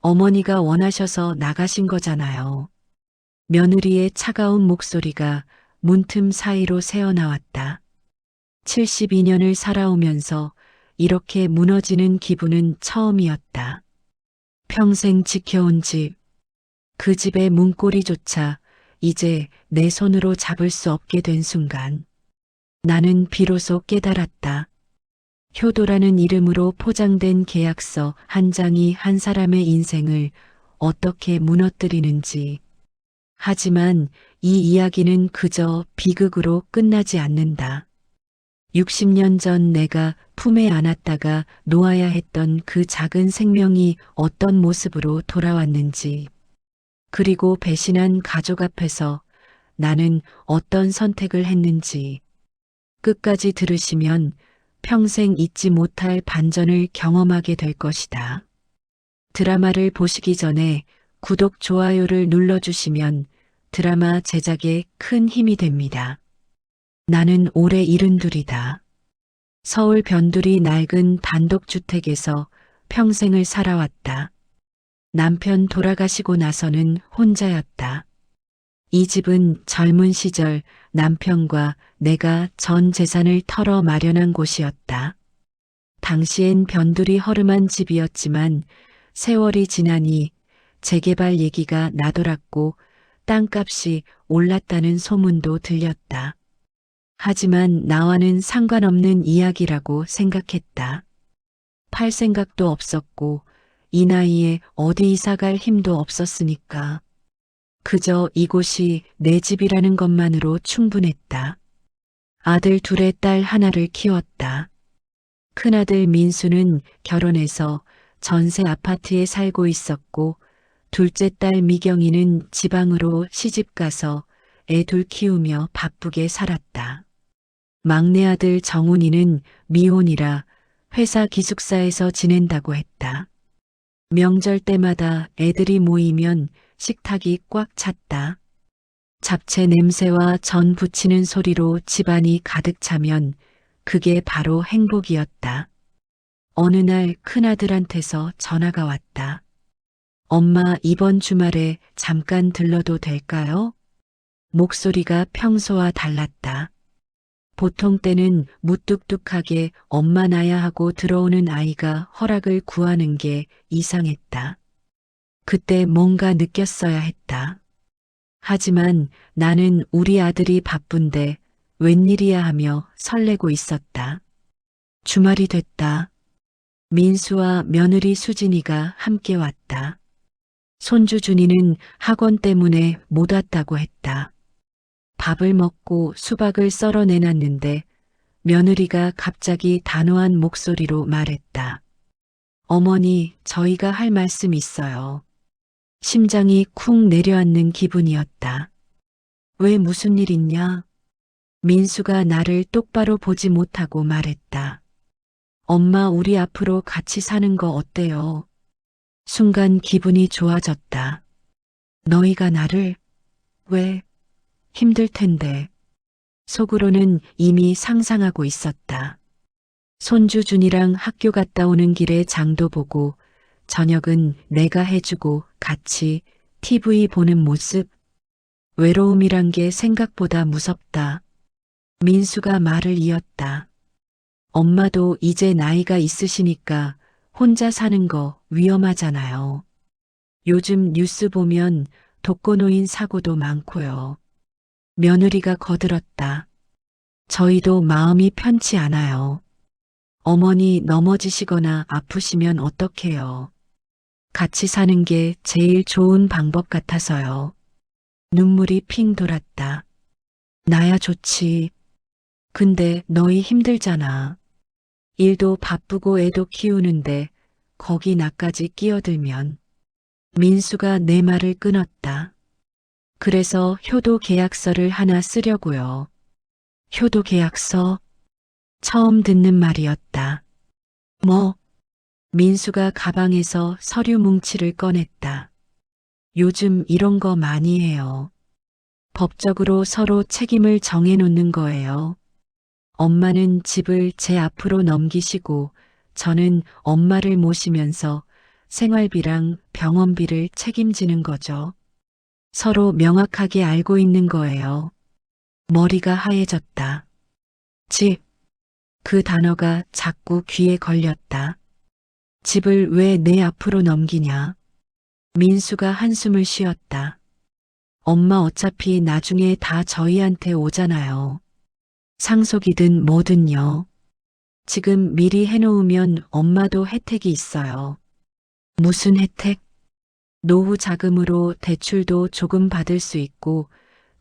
어머니가 원하셔서 나가신 거잖아요. 며느리의 차가운 목소리가 문틈 사이로 새어나왔다. 72년을 살아오면서 이렇게 무너지는 기분은 처음이었다. 평생 지켜온 집, 그 집의 문고리조차 이제 내 손으로 잡을 수 없게 된 순간 나는 비로소 깨달았다. 효도라는 이름으로 포장된 계약서 한 장이 한 사람의 인생을 어떻게 무너뜨리는지. 하지만 이 이야기는 그저 비극으로 끝나지 않는다. 60년 전 내가 품에 안았다가 놓아야 했던 그 작은 생명이 어떤 모습으로 돌아왔는지, 그리고 배신한 가족 앞에서 나는 어떤 선택을 했는지, 끝까지 들으시면 평생 잊지 못할 반전을 경험하게 될 것이다. 드라마를 보시기 전에 구독, 좋아요를 눌러주시면 드라마 제작에 큰 힘이 됩니다. 나는 올해 72이다. 서울 변두리 낡은 단독주택에서 평생을 살아왔다. 남편 돌아가시고 나서는 혼자였다. 이 집은 젊은 시절 남편과 내가 전 재산을 털어 마련한 곳이었다. 당시엔 변두리 허름한 집이었지만 세월이 지나니 재개발 얘기가 나돌았고 땅값이 올랐다는 소문도 들렸다. 하지만 나와는 상관없는 이야기라고 생각했다. 팔 생각도 없었고 이 나이에 어디 이사 갈 힘도 없었으니까. 그저 이곳이 내 집이라는 것만으로 충분했다. 아들 둘에 딸 하나를 키웠다. 큰아들 민수는 결혼해서 전세 아파트에 살고 있었고 둘째 딸 미경이는 지방으로 시집가서 애 둘 키우며 바쁘게 살았다. 막내 아들 정훈이는 미혼이라 회사 기숙사에서 지낸다고 했다. 명절 때마다 애들이 모이면 식탁이 꽉 찼다. 잡채 냄새와 전 부치는 소리로 집안이 가득 차면 그게 바로 행복이었다. 어느 날 큰아들한테서 전화가 왔다. 엄마, 이번 주말에 잠깐 들러도 될까요? 목소리가 평소와 달랐다. 보통 때는 무뚝뚝하게 엄마 나야 하고 들어오는 아이가 허락을 구하는 게 이상했다. 그때 뭔가 느꼈어야 했다. 하지만 나는 우리 아들이 바쁜데 웬일이야 하며 설레고 있었다. 주말이 됐다. 민수와 며느리 수진이가 함께 왔다. 손주 준이는 학원 때문에 못 왔다고 했다. 밥을 먹고 수박을 썰어 내놨는데 며느리가 갑자기 단호한 목소리로 말했다. 어머니, 저희가 할 말씀 있어요. 심장이 쿵 내려앉는 기분이었다. 왜 무슨 일 있냐? 민수가 나를 똑바로 보지 못하고 말했다. 엄마, 우리 앞으로 같이 사는 거 어때요? 순간 기분이 좋아졌다. 너희가 나를? 왜? 힘들 텐데. 속으로는 이미 상상하고 있었다. 손주 준이랑 학교 갔다 오는 길에 장도 보고 저녁은 내가 해주고 같이 TV 보는 모습. 외로움이란 게 생각보다 무섭다. 민수가 말을 이었다. 엄마도 이제 나이가 있으시니까 혼자 사는 거 위험하잖아요. 요즘 뉴스 보면 독거노인 사고도 많고요. 며느리가 거들었다. 저희도 마음이 편치 않아요. 어머니 넘어지시거나 아프시면 어떡해요. 같이 사는 게 제일 좋은 방법 같아서요. 눈물이 핑 돌았다. 나야 좋지. 근데 너희 힘들잖아. 일도 바쁘고 애도 키우는데 거기 나까지 끼어들면. 민수가 내 말을 끊었다. 그래서 효도 계약서를 하나 쓰려고요. 효도 계약서? 처음 듣는 말이었다. 뭐? 민수가 가방에서 서류 뭉치를 꺼냈다. 요즘 이런 거 많이 해요. 법적으로 서로 책임을 정해놓는 거예요. 엄마는 집을 제 앞으로 넘기시고 저는 엄마를 모시면서 생활비랑 병원비를 책임지는 거죠. 서로 명확하게 알고 있는 거예요. 머리가 하얘졌다. 집. 그 단어가 자꾸 귀에 걸렸다. 집을 왜 내 앞으로 넘기냐? 민수가 한숨을 쉬었다. 엄마 어차피 나중에 다 저희한테 오잖아요. 상속이든 뭐든요. 지금 미리 해놓으면 엄마도 혜택이 있어요. 무슨 혜택? 노후 자금으로 대출도 조금 받을 수 있고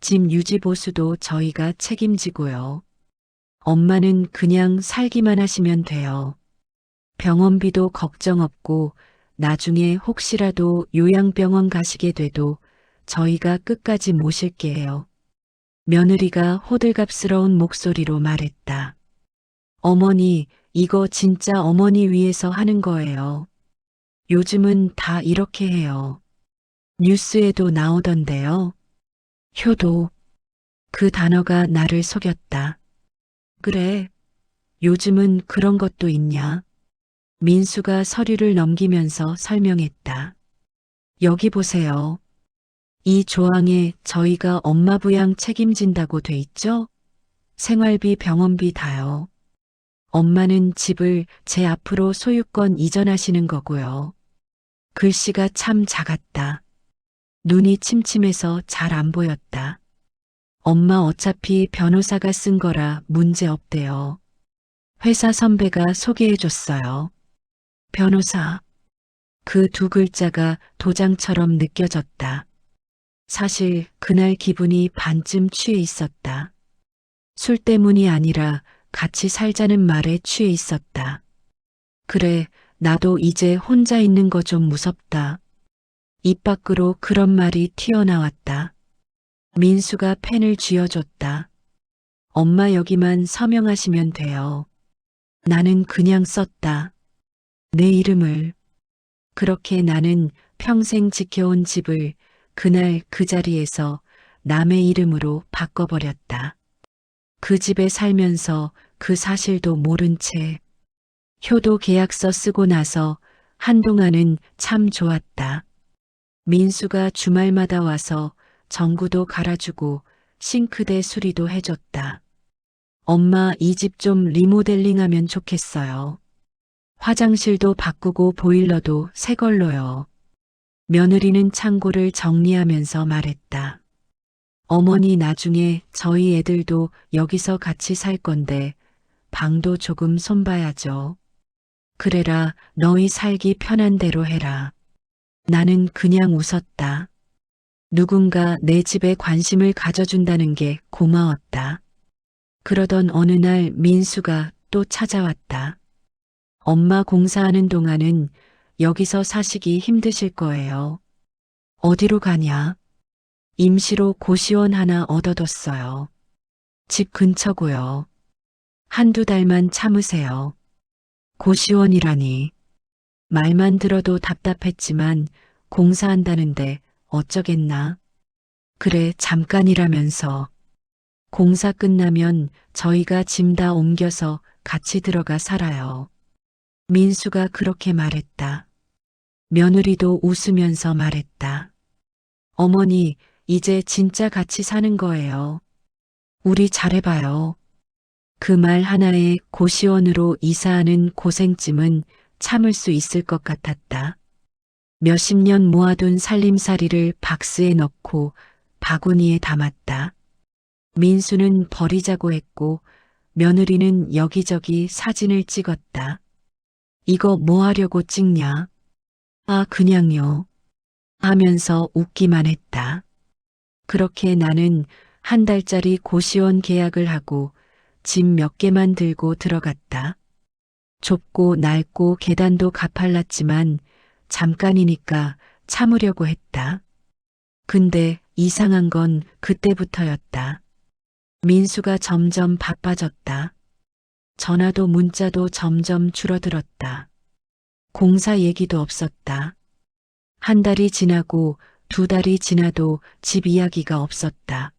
집 유지 보수도 저희가 책임지고요. 엄마는 그냥 살기만 하시면 돼요. 병원비도 걱정 없고 나중에 혹시라도 요양병원 가시게 돼도 저희가 끝까지 모실게요. 며느리가 호들갑스러운 목소리로 말했다. 어머니, 이거 진짜 어머니 위해서 하는 거예요. 요즘은 다 이렇게 해요. 뉴스에도 나오던데요. 효도. 그 단어가 나를 속였다. 그래. 요즘은 그런 것도 있냐? 민수가 서류를 넘기면서 설명했다. 여기 보세요. 이 조항에 저희가 엄마 부양 책임진다고 돼 있죠? 생활비, 병원비 다요. 엄마는 집을 제 앞으로 소유권 이전하시는 거고요. 글씨가 참 작았다. 눈이 침침해서 잘 안 보였다. 엄마 어차피 변호사가 쓴 거라 문제 없대요. 회사 선배가 소개해줬어요. 변호사. 그 두 글자가 도장처럼 느껴졌다. 사실 그날 기분이 반쯤 취해 있었다. 술 때문이 아니라 같이 살자는 말에 취해 있었다. 그래, 나도 이제 혼자 있는 거 좀 무섭다. 입 밖으로 그런 말이 튀어나왔다. 민수가 펜을 쥐어줬다. 엄마 여기만 서명하시면 돼요. 나는 그냥 썼다. 내 이름을. 그렇게 나는 평생 지켜온 집을 그날 그 자리에서 남의 이름으로 바꿔버렸다. 그 집에 살면서 그 사실도 모른 채 효도 계약서 쓰고 나서 한동안은 참 좋았다. 민수가 주말마다 와서 전구도 갈아주고 싱크대 수리도 해줬다. 엄마 이 집 좀 리모델링하면 좋겠어요. 화장실도 바꾸고 보일러도 새 걸로요. 며느리는 창고를 정리하면서 말했다. 어머니 나중에 저희 애들도 여기서 같이 살 건데 방도 조금 손봐야죠. 그래라 너희 살기 편한 대로 해라. 나는 그냥 웃었다. 누군가 내 집에 관심을 가져준다는 게 고마웠다. 그러던 어느 날 민수가 또 찾아왔다. 엄마 공사하는 동안은 여기서 사시기 힘드실 거예요. 어디로 가냐? 임시로 고시원 하나 얻어뒀어요. 집 근처고요. 한두 달만 참으세요. 고시원이라니. 말만 들어도 답답했지만 공사한다는데 어쩌겠나. 그래, 잠깐이라면서. 공사 끝나면 저희가 짐 다 옮겨서 같이 들어가 살아요. 민수가 그렇게 말했다. 며느리도 웃으면서 말했다. 어머니, 이제 진짜 같이 사는 거예요. 우리 잘해봐요. 그 말 하나에 고시원으로 이사하는 고생쯤은 참을 수 있을 것 같았다. 몇십 년 모아둔 살림살이를 박스에 넣고 바구니에 담았다. 민수는 버리자고 했고 며느리는 여기저기 사진을 찍었다. 이거 뭐 하려고 찍냐? 아, 그냥요. 하면서 웃기만 했다. 그렇게 나는 한 달짜리 고시원 계약을 하고 짐 몇 개만 들고 들어갔다. 좁고 낡고 계단도 가팔랐지만 잠깐이니까 참으려고 했다. 근데 이상한 건 그때부터였다. 민수가 점점 바빠졌다. 전화도 문자도 점점 줄어들었다. 공사 얘기도 없었다. 한 달이 지나고 두 달이 지나도 집 이야기가 없었다.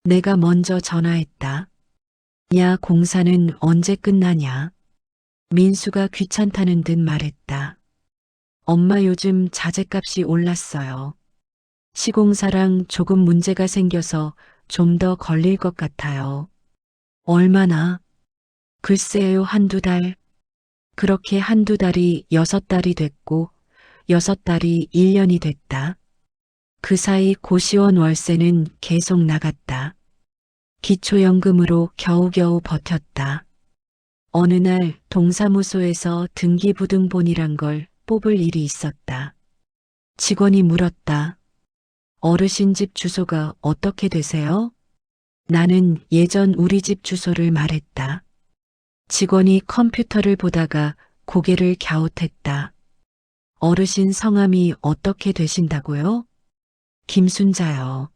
내가 먼저 전화했다. 야, 공사는 언제 끝나냐? 민수가 귀찮다는 듯 말했다. 엄마 요즘 자재값이 올랐어요. 시공사랑 조금 문제가 생겨서 좀 더 걸릴 것 같아요. 얼마나? 글쎄요, 한두 달. 그렇게 한두 달이 6달이 됐고, 6달이 1년이 됐다. 그 사이 고시원 월세는 계속 나갔다. 기초연금으로 겨우겨우 버텼다. 어느 날 동사무소에서 등기부등본이란 걸 뽑을 일이 있었다. 직원이 물었다. 어르신 집 주소가 어떻게 되세요? 나는 예전 우리 집 주소를 말했다. 직원이 컴퓨터를 보다가 고개를 갸웃했다. 어르신 성함이 어떻게 되신다고요? 김순자요.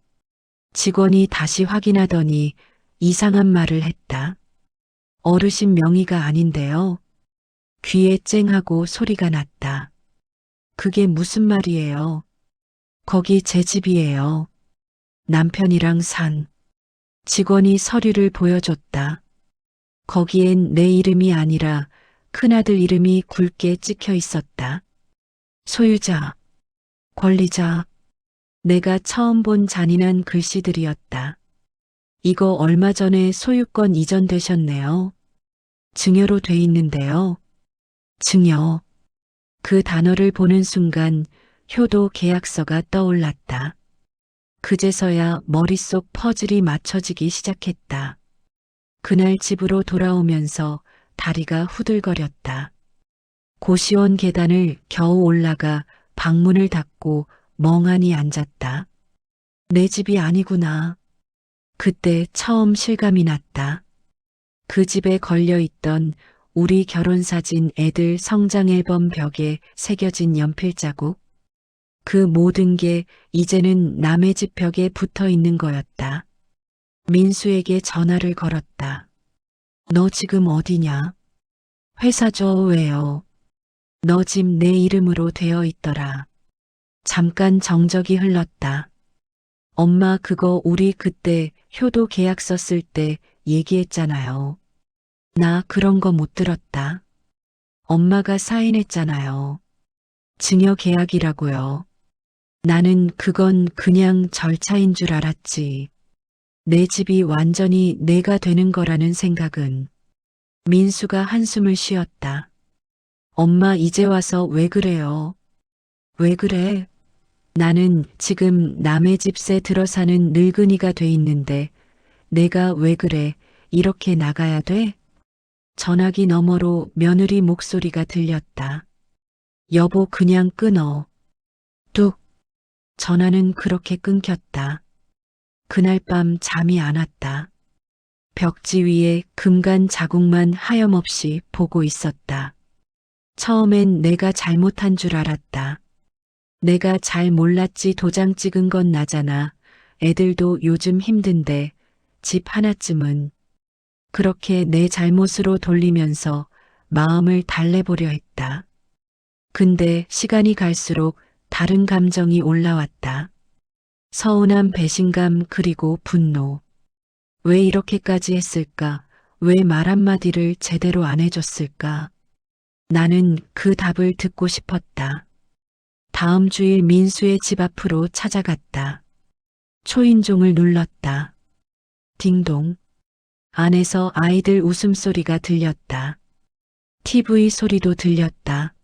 직원이 다시 확인하더니 이상한 말을 했다. 어르신 명의가 아닌데요. 귀에 쨍하고 소리가 났다. 그게 무슨 말이에요? 거기 제 집이에요. 남편이랑 산. 직원이 서류를 보여줬다. 거기엔 내 이름이 아니라 큰아들 이름이 굵게 찍혀 있었다. 소유자, 권리자. 내가 처음 본 잔인한 글씨들이었다. 이거 얼마 전에 소유권 이전되셨네요. 증여로 돼 있는데요. 증여. 그 단어를 보는 순간 효도 계약서가 떠올랐다. 그제서야 머릿속 퍼즐이 맞춰지기 시작했다. 그날 집으로 돌아오면서 다리가 후들거렸다. 고시원 계단을 겨우 올라가 방문을 닫고 멍하니 앉았다. 내 집이 아니구나. 그때 처음 실감이 났다. 그 집에 걸려있던 우리 결혼사진 애들 성장 앨범 벽에 새겨진 연필 자국. 그 모든 게 이제는 남의 집 벽에 붙어 있는 거였다. 민수에게 전화를 걸었다. 너 지금 어디냐? 회사죠. 왜요? 너 집 내 이름으로 되어 있더라. 잠깐 정적이 흘렀다. 엄마 그거 우리 그때 효도 계약서 쓸 때 얘기했잖아요. 나 그런 거 못 들었다. 엄마가 사인했잖아요. 증여 계약이라고요. 나는 그건 그냥 절차인 줄 알았지. 내 집이 완전히 내가 되는 거라는 생각은. 민수가 한숨을 쉬었다. 엄마 이제 와서 왜 그래요? 왜 그래? 나는 지금 남의 집세 들어 사는 늙은이가 돼 있는데 내가 왜 그래? 이렇게 나가야 돼? 전화기 너머로 며느리 목소리가 들렸다. 여보 그냥 끊어. 뚝. 전화는 그렇게 끊겼다. 그날 밤 잠이 안 왔다. 벽지 위에 금간 자국만 하염없이 보고 있었다. 처음엔 내가 잘못한 줄 알았다. 내가 잘 몰랐지 도장 찍은 건 나잖아. 애들도 요즘 힘든데 집 하나쯤은. 그렇게 내 잘못으로 돌리면서 마음을 달래보려 했다. 근데 시간이 갈수록 다른 감정이 올라왔다. 서운함, 배신감, 그리고 분노. 왜 이렇게까지 했을까? 왜 말 한마디를 제대로 안 해줬을까? 나는 그 답을 듣고 싶었다. 다음 주일 민수의 집 앞으로 찾아갔다. 초인종을 눌렀다. 딩동. 안에서 아이들 웃음소리가 들렸다. TV 소리도 들렸다.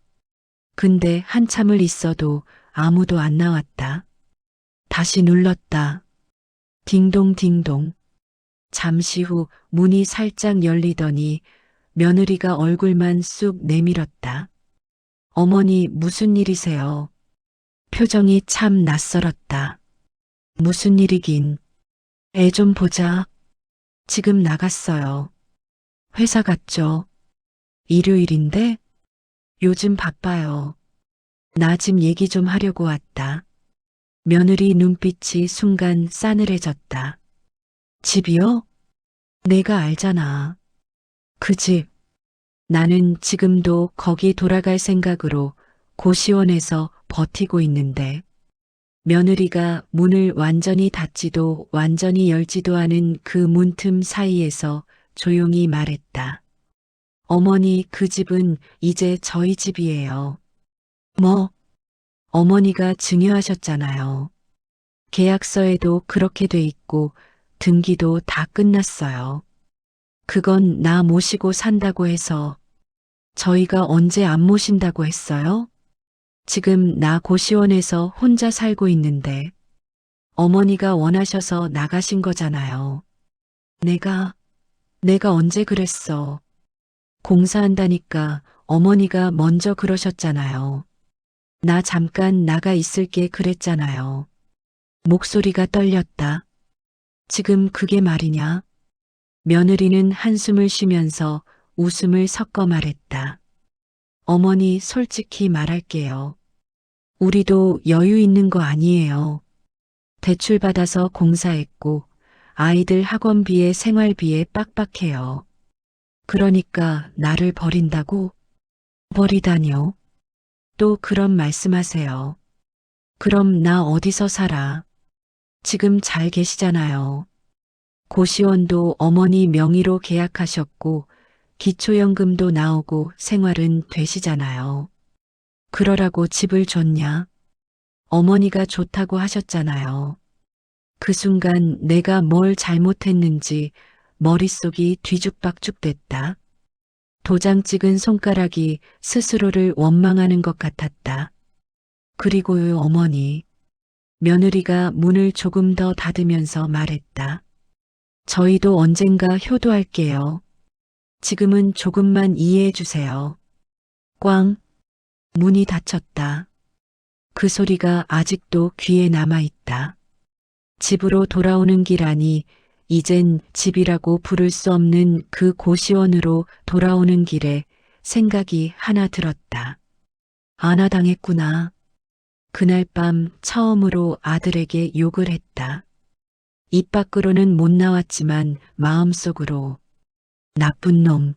근데 한참을 있어도 아무도 안 나왔다. 다시 눌렀다. 딩동 딩동. 잠시 후 문이 살짝 열리더니 며느리가 얼굴만 쑥 내밀었다. 어머니 무슨 일이세요? 표정이 참 낯설었다. 무슨 일이긴. 애 좀 보자. 지금 나갔어요. 회사 갔죠. 일요일인데? 요즘 바빠요. 나 집 얘기 좀 하려고 왔다. 며느리 눈빛이 순간 싸늘해졌다. 집이요? 내가 알잖아. 그 집. 나는 지금도 거기 돌아갈 생각으로 고시원에서 버티고 있는데 며느리가 문을 완전히 닫지도 완전히 열지도 않은 그 문틈 사이에서 조용히 말했다. 어머니 그 집은 이제 저희 집이에요. 뭐, 어머니가 증여하셨잖아요. 계약서에도 그렇게 돼 있고 등기도 다 끝났어요. 그건 나 모시고 산다고 해서 저희가 언제 안 모신다고 했어요? 지금 나 고시원에서 혼자 살고 있는데 어머니가 원하셔서 나가신 거잖아요. 내가, 내가 언제 그랬어. 공사한다니까 어머니가 먼저 그러셨잖아요. 나 잠깐 나가 있을게 그랬잖아요. 목소리가 떨렸다. 지금 그게 말이냐? 며느리는 한숨을 쉬면서 웃음을 섞어 말했다. 어머니 솔직히 말할게요. 우리도 여유 있는 거 아니에요. 대출 받아서 공사했고 아이들 학원비에 생활비에 빡빡해요. 그러니까 나를 버린다고? 버리다뇨? 또 그런 말씀하세요. 그럼 나 어디서 살아? 지금 잘 계시잖아요. 고시원도 어머니 명의로 계약하셨고 기초연금도 나오고 생활은 되시잖아요. 그러라고 집을 줬냐? 어머니가 좋다고 하셨잖아요. 그 순간 내가 뭘 잘못했는지 머릿속이 뒤죽박죽 됐다. 도장 찍은 손가락이 스스로를 원망하는 것 같았다. 그리고요, 어머니. 며느리가 문을 조금 더 닫으면서 말했다. 저희도 언젠가 효도할게요. 지금은 조금만 이해해 주세요. 꽝. 문이 닫혔다. 그 소리가 아직도 귀에 남아 있다. 집으로 돌아오는 길 아니, 이젠 집이라고 부를 수 없는 그 고시원으로 돌아오는 길에 생각이 하나 들었다. 안아당했구나. 그날 밤 처음으로 아들에게 욕을 했다. 입 밖으로는 못 나왔지만 마음속으로 나쁜 놈.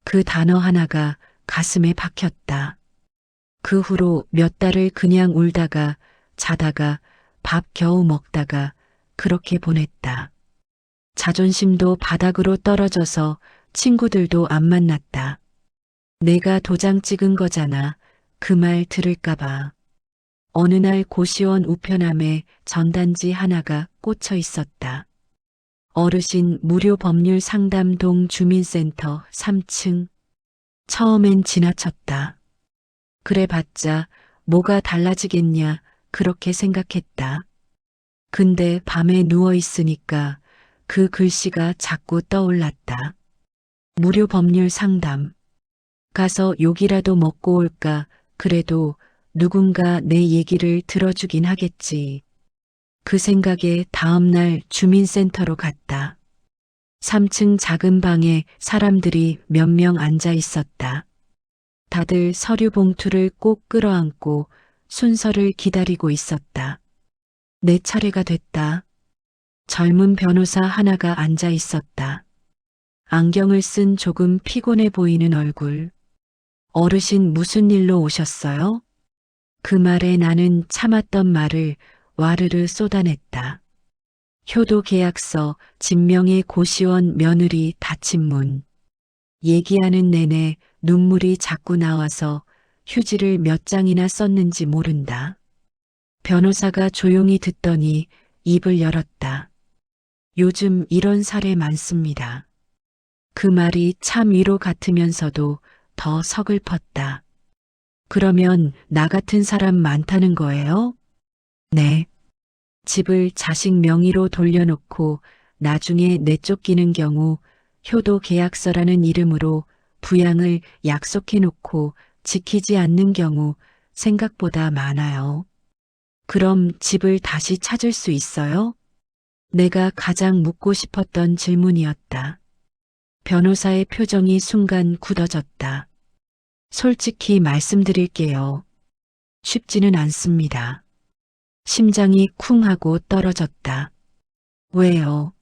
그 단어 하나가 가슴에 박혔다. 그 후로 몇 달을 그냥 울다가 자다가 밥 겨우 먹다가 그렇게 보냈다. 자존심도 바닥으로 떨어져서 친구들도 안 만났다. 내가 도장 찍은 거잖아. 그 말 들을까봐. 어느 날 고시원 우편함에 전단지 하나가 꽂혀 있었다. 어르신 무료 법률 상담동 주민센터 3층. 처음엔 지나쳤다. 그래 봤자 뭐가 달라지겠냐 그렇게 생각했다. 근데 밤에 누워 있으니까 그 글씨가 자꾸 떠올랐다. 무료 법률 상담. 가서 욕이라도 먹고 올까 그래도 누군가 내 얘기를 들어주긴 하겠지. 그 생각에 다음날 주민센터로 갔다. 3층 작은 방에 사람들이 몇 명 앉아 있었다. 다들 서류 봉투를 꼭 끌어안고 순서를 기다리고 있었다. 내 차례가 됐다. 젊은 변호사 하나가 앉아 있었다. 안경을 쓴 조금 피곤해 보이는 얼굴. 어르신 무슨 일로 오셨어요? 그 말에 나는 참았던 말을 와르르 쏟아냈다. 효도 계약서, 진명의 고시원 며느리 닫힌 문. 얘기하는 내내 눈물이 자꾸 나와서 휴지를 몇 장이나 썼는지 모른다. 변호사가 조용히 듣더니 입을 열었다. 요즘 이런 사례 많습니다. 그 말이 참 위로 같으면서도 더 서글펐다. 그러면 나 같은 사람 많다는 거예요? 네. 집을 자식 명의로 돌려놓고 나중에 내쫓기는 경우 효도 계약서라는 이름으로 부양을 약속해 놓고 지키지 않는 경우 생각보다 많아요. 그럼 집을 다시 찾을 수 있어요? 내가 가장 묻고 싶었던 질문이었다. 변호사의 표정이 순간 굳어졌다. 솔직히 말씀드릴게요. 쉽지는 않습니다. 심장이 쿵 하고 떨어졌다. 왜요?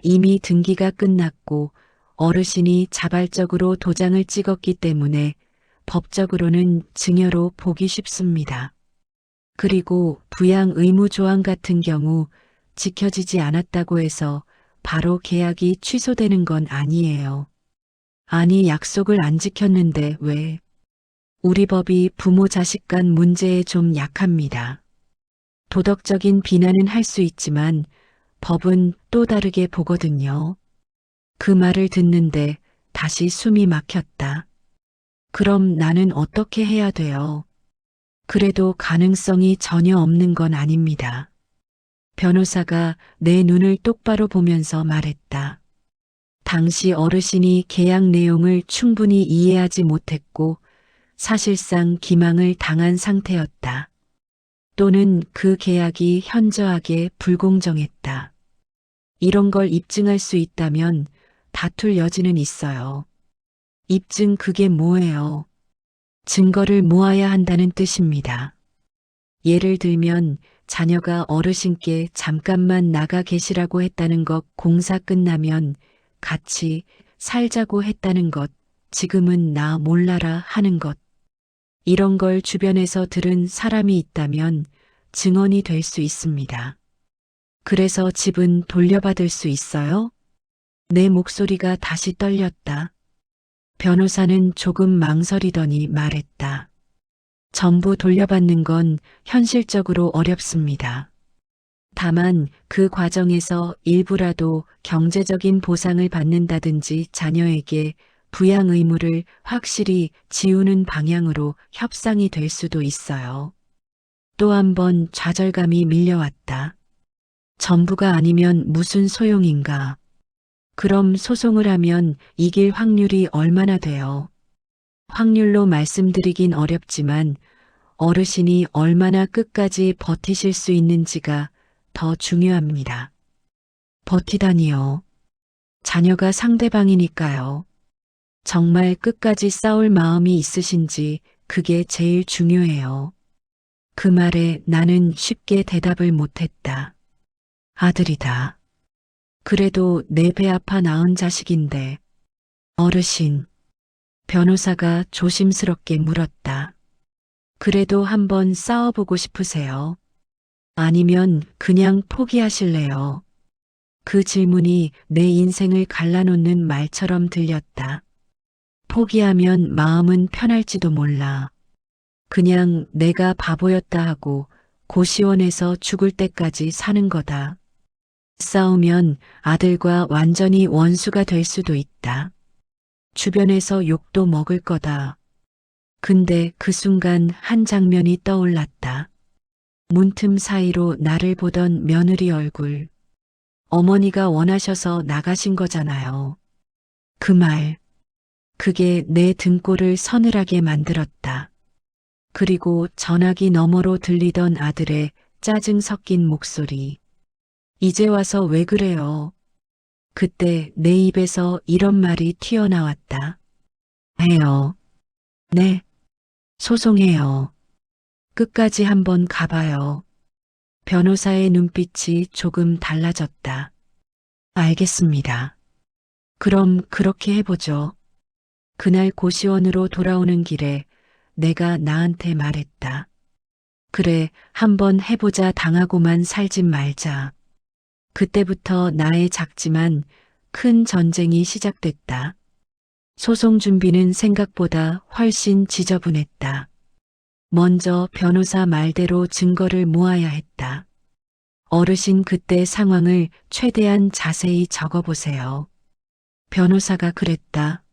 이미 등기가 끝났고 어르신이 자발적으로 도장을 찍었기 때문에 법적으로는 증여로 보기 쉽습니다. 그리고 부양 의무 조항 같은 경우 지켜지지 않았다고 해서 바로 계약이 취소되는 건 아니에요. 아니 약속을 안 지켰는데 왜? 우리 법이 부모 자식 간 문제에 좀 약합니다. 도덕적인 비난은 할 수 있지만 법은 또 다르게 보거든요. 그 말을 듣는데 다시 숨이 막혔다. 그럼 나는 어떻게 해야 돼요? 그래도 가능성이 전혀 없는 건 아닙니다. 변호사가 내 눈을 똑바로 보면서 말했다. 당시 어르신이 계약 내용을 충분히 이해하지 못했고 사실상 기망을 당한 상태였다. 또는 그 계약이 현저하게 불공정했다. 이런 걸 입증할 수 있다면 다툴 여지는 있어요. 입증 그게 뭐예요? 증거를 모아야 한다는 뜻입니다. 예를 들면 자녀가 어르신께 잠깐만 나가 계시라고 했다는 것, 공사 끝나면 같이 살자고 했다는 것, 지금은 나 몰라라 하는 것. 이런 걸 주변에서 들은 사람이 있다면 증언이 될 수 있습니다. 그래서 집은 돌려받을 수 있어요? 내 목소리가 다시 떨렸다. 변호사는 조금 망설이더니 말했다. 전부 돌려받는 건 현실적으로 어렵습니다. 다만 그 과정에서 일부라도 경제적인 보상을 받는다든지 자녀에게 부양 의무를 확실히 지우는 방향으로 협상이 될 수도 있어요. 또 한 번 좌절감이 밀려왔다. 전부가 아니면 무슨 소용인가? 그럼 소송을 하면 이길 확률이 얼마나 돼요? 확률로 말씀드리긴 어렵지만 어르신이 얼마나 끝까지 버티실 수 있는지가 더 중요합니다. 버티다니요. 자녀가 상대방이니까요. 정말 끝까지 싸울 마음이 있으신지 그게 제일 중요해요. 그 말에 나는 쉽게 대답을 못했다. 아들이다. 그래도 내 배 아파 낳은 자식인데. 어르신. 변호사가 조심스럽게 물었다. 그래도 한번 싸워보고 싶으세요? 아니면 그냥 포기하실래요? 그 질문이 내 인생을 갈라놓는 말처럼 들렸다. 포기하면 마음은 편할지도 몰라. 그냥 내가 바보였다 하고 고시원에서 죽을 때까지 사는 거다. 싸우면 아들과 완전히 원수가 될 수도 있다. 주변에서 욕도 먹을 거다. 근데 그 순간 한 장면이 떠올랐다. 문틈 사이로 나를 보던 며느리 얼굴. 어머니가 원하셔서 나가신 거잖아요. 그 말. 그게 내 등골을 서늘하게 만들었다. 그리고 전화기 너머로 들리던 아들의 짜증 섞인 목소리. 이제 와서 왜 그래요? 그때 내 입에서 이런 말이 튀어나왔다. 해요. 네. 소송해요. 끝까지 한번 가봐요. 변호사의 눈빛이 조금 달라졌다. 알겠습니다. 그럼 그렇게 해보죠. 그날 고시원으로 돌아오는 길에 내가 나한테 말했다. 그래, 한번 해보자. 당하고만 살진 말자. 그때부터 나의 작지만 큰 전쟁이 시작됐다. 소송 준비는 생각보다 훨씬 지저분했다. 먼저 변호사 말대로 증거를 모아야 했다. 어르신 그때 상황을 최대한 자세히 적어보세요. 변호사가 그랬다.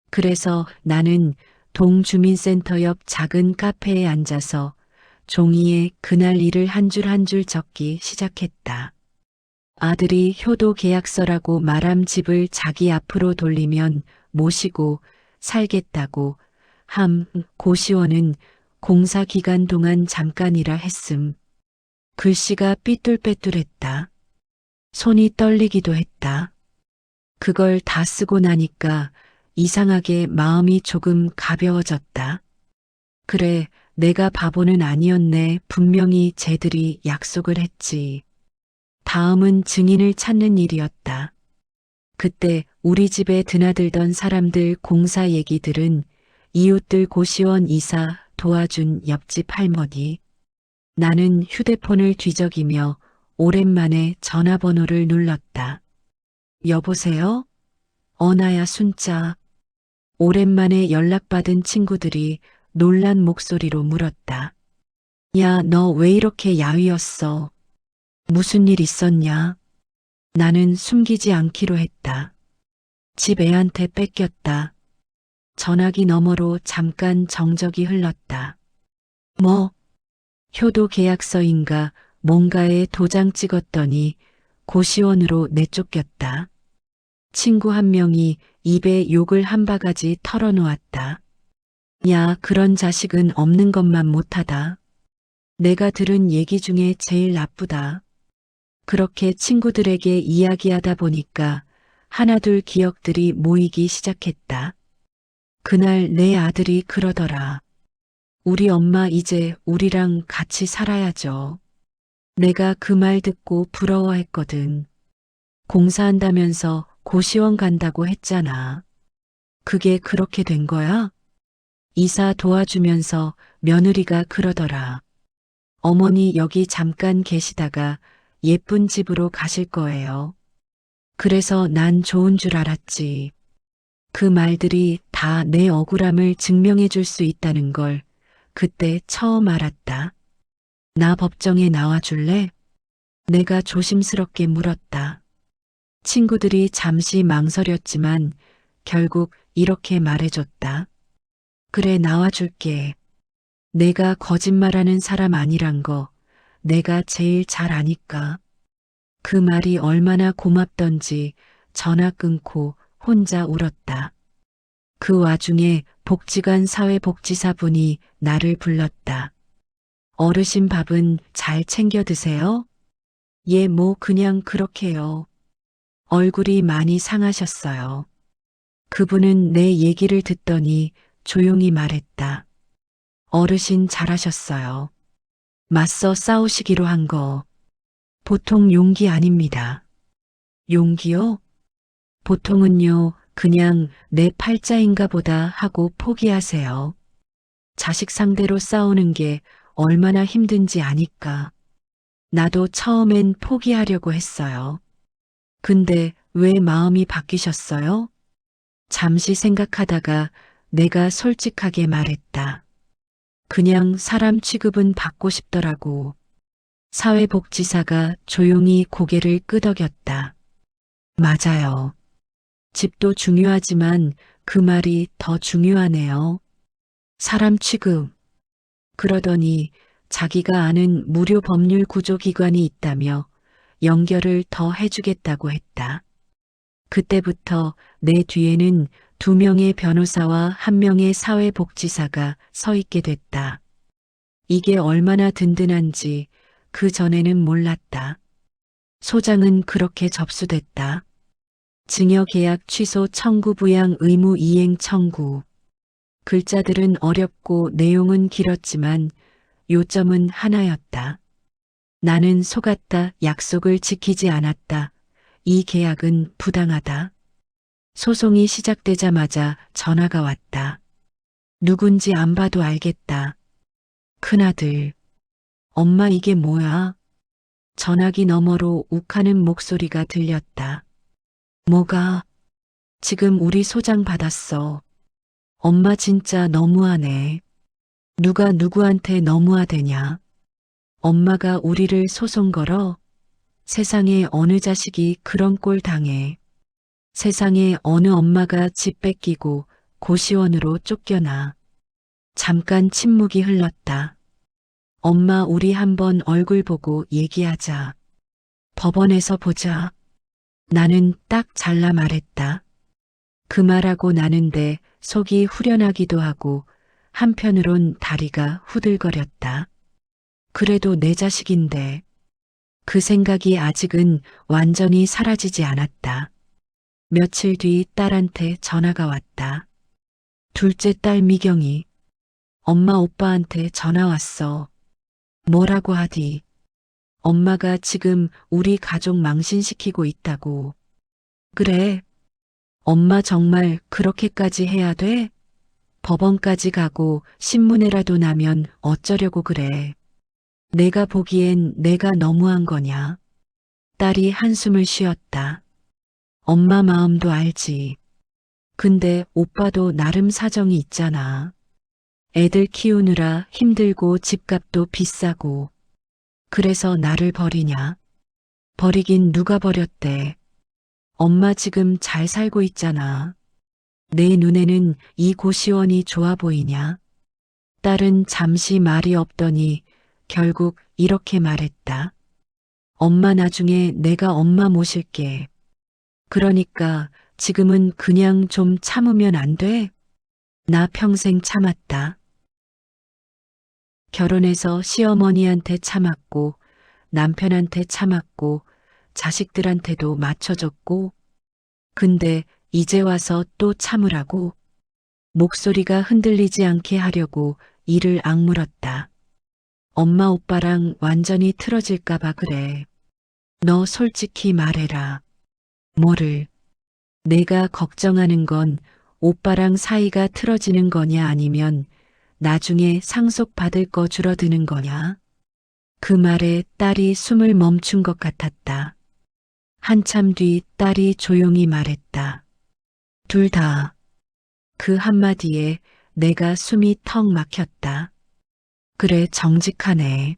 그래서 나는 동주민센터 옆 작은 카페에 앉아서 종이에 그날 일을 한 줄 한 줄 적기 시작했다. 아들이 효도 계약서라고 말한 집을 자기 앞으로 돌리면 모시고 살겠다고 함 고시원은 공사 기간 동안 잠깐이라 했음. 글씨가 삐뚤빼뚤했다. 손이 떨리기도 했다. 그걸 다 쓰고 나니까 이상하게 마음이 조금 가벼워졌다. 그래, 내가 바보는 아니었네. 분명히 쟤들이 약속을 했지. 다음은 증인을 찾는 일이었다. 그때 우리 집에 드나들던 사람들 공사 얘기들은 이웃들 고시원 이사 도와준 옆집 할머니. 나는 휴대폰을 뒤적이며 오랜만에 전화번호를 눌렀다. 여보세요? 어나야 순자. 오랜만에 연락받은 친구들이 놀란 목소리로 물었다. 야, 너 왜 이렇게 야위었어? 무슨 일 있었냐? 나는 숨기지 않기로 했다. 집 애한테 뺏겼다. 전화기 너머로 잠깐 정적이 흘렀다. 뭐? 효도 계약서인가 뭔가에 도장 찍었더니 고시원으로 내쫓겼다. 친구 한 명이 입에 욕을 한 바가지 털어놓았다. 야, 그런 자식은 없는 것만 못하다. 내가 들은 얘기 중에 제일 나쁘다. 그렇게 친구들에게 이야기하다 보니까 하나둘 기억들이 모이기 시작했다. 그날 내 아들이 그러더라. 우리 엄마 이제 우리랑 같이 살아야죠. 내가 그 말 듣고 부러워했거든. 공사한다면서 고시원 간다고 했잖아. 그게 그렇게 된 거야? 이사 도와주면서 며느리가 그러더라. 어머니 여기 잠깐 계시다가 예쁜 집으로 가실 거예요. 그래서 난 좋은 줄 알았지. 그 말들이 다 내 억울함을 증명해 줄 수 있다는 걸 그때 처음 알았다. 나 법정에 나와 줄래? 내가 조심스럽게 물었다. 친구들이 잠시 망설였지만 결국 이렇게 말해줬다. 그래, 나와줄게. 내가 거짓말하는 사람 아니란 거 내가 제일 잘 아니까. 그 말이 얼마나 고맙던지 전화 끊고 혼자 울었다. 그 와중에 복지관 사회복지사분이 나를 불렀다. 어르신 밥은 잘 챙겨 드세요? 예, 뭐 그냥 그렇게요. 얼굴이 많이 상하셨어요. 그분은 내 얘기를 듣더니 조용히 말했다. 어르신 잘하셨어요. 맞서 싸우시기로 한 거 보통 용기 아닙니다. 용기요? 보통은요, 그냥 내 팔자인가 보다 하고 포기하세요. 자식 상대로 싸우는 게 얼마나 힘든지 아니까. 나도 처음엔 포기하려고 했어요. 근데 왜 마음이 바뀌셨어요? 잠시 생각하다가 내가 솔직하게 말했다. 그냥 사람 취급은 받고 싶더라고. 사회복지사가 조용히 고개를 끄덕였다. 맞아요. 집도 중요하지만 그 말이 더 중요하네요. 사람 취급. 그러더니 자기가 아는 무료 법률 구조기관이 있다며 연결을 더 해주겠다고 했다. 그때부터 내 뒤에는 2명의 변호사와 1명의 사회복지사가 서 있게 됐다. 이게 얼마나 든든한지 그 전에는 몰랐다. 소장은 그렇게 접수됐다. 증여계약 취소 청구 부양 의무 이행 청구. 글자들은 어렵고 내용은 길었지만 요점은 하나였다. 나는 속았다. 약속을 지키지 않았다. 이 계약은 부당하다. 소송이 시작되자마자 전화가 왔다. 누군지 안 봐도 알겠다. 큰아들. 엄마 이게 뭐야? 전화기 너머로 욱하는 목소리가 들렸다. 뭐가? 지금 우리 소장 받았어. 엄마 진짜 너무하네. 누가 누구한테 너무하대냐? 엄마가 우리를 소송 걸어? 세상에 어느 자식이 그런 꼴 당해. 세상에 어느 엄마가 집 뺏기고 고시원으로 쫓겨나. 잠깐 침묵이 흘렀다. 엄마 우리 한번 얼굴 보고 얘기하자. 법원에서 보자. 나는 딱 잘라 말했다. 그 말하고 나는데 속이 후련하기도 하고 한편으론 다리가 후들거렸다. 그래도 내 자식인데. 그 생각이 아직은 완전히 사라지지 않았다. 며칠 뒤 딸한테 전화가 왔다. 둘째 딸 미경이. 엄마 오빠한테 전화 왔어. 뭐라고 하디? 엄마가 지금 우리 가족 망신시키고 있다고. 그래. 엄마 정말 그렇게까지 해야 돼? 법원까지 가고 신문에라도 나면 어쩌려고 그래. 내가 보기엔 내가 너무한 거냐? 딸이 한숨을 쉬었다. 엄마 마음도 알지. 근데 오빠도 나름 사정이 있잖아. 애들 키우느라 힘들고 집값도 비싸고 그래서 나를 버리냐? 버리긴 누가 버렸대. 엄마 지금 잘 살고 있잖아. 내 눈에는 이 고시원이 좋아 보이냐? 딸은 잠시 말이 없더니 결국 이렇게 말했다. 엄마 나중에 내가 엄마 모실게. 그러니까 지금은 그냥 좀 참으면 안 돼? 나 평생 참았다. 결혼해서 시어머니한테 참았고 남편한테 참았고 자식들한테도 맞춰줬고 근데 이제 와서 또 참으라고 목소리가 흔들리지 않게 하려고 이를 악물었다. 엄마 오빠랑 완전히 틀어질까봐 그래. 너 솔직히 말해라. 뭐를? 내가 걱정하는 건 오빠랑 사이가 틀어지는 거냐 아니면 나중에 상속받을 거 줄어드는 거냐? 그 말에 딸이 숨을 멈춘 것 같았다. 한참 뒤 딸이 조용히 말했다. 둘 다. 그 한마디에 내가 숨이 턱 막혔다. 그래 정직하네.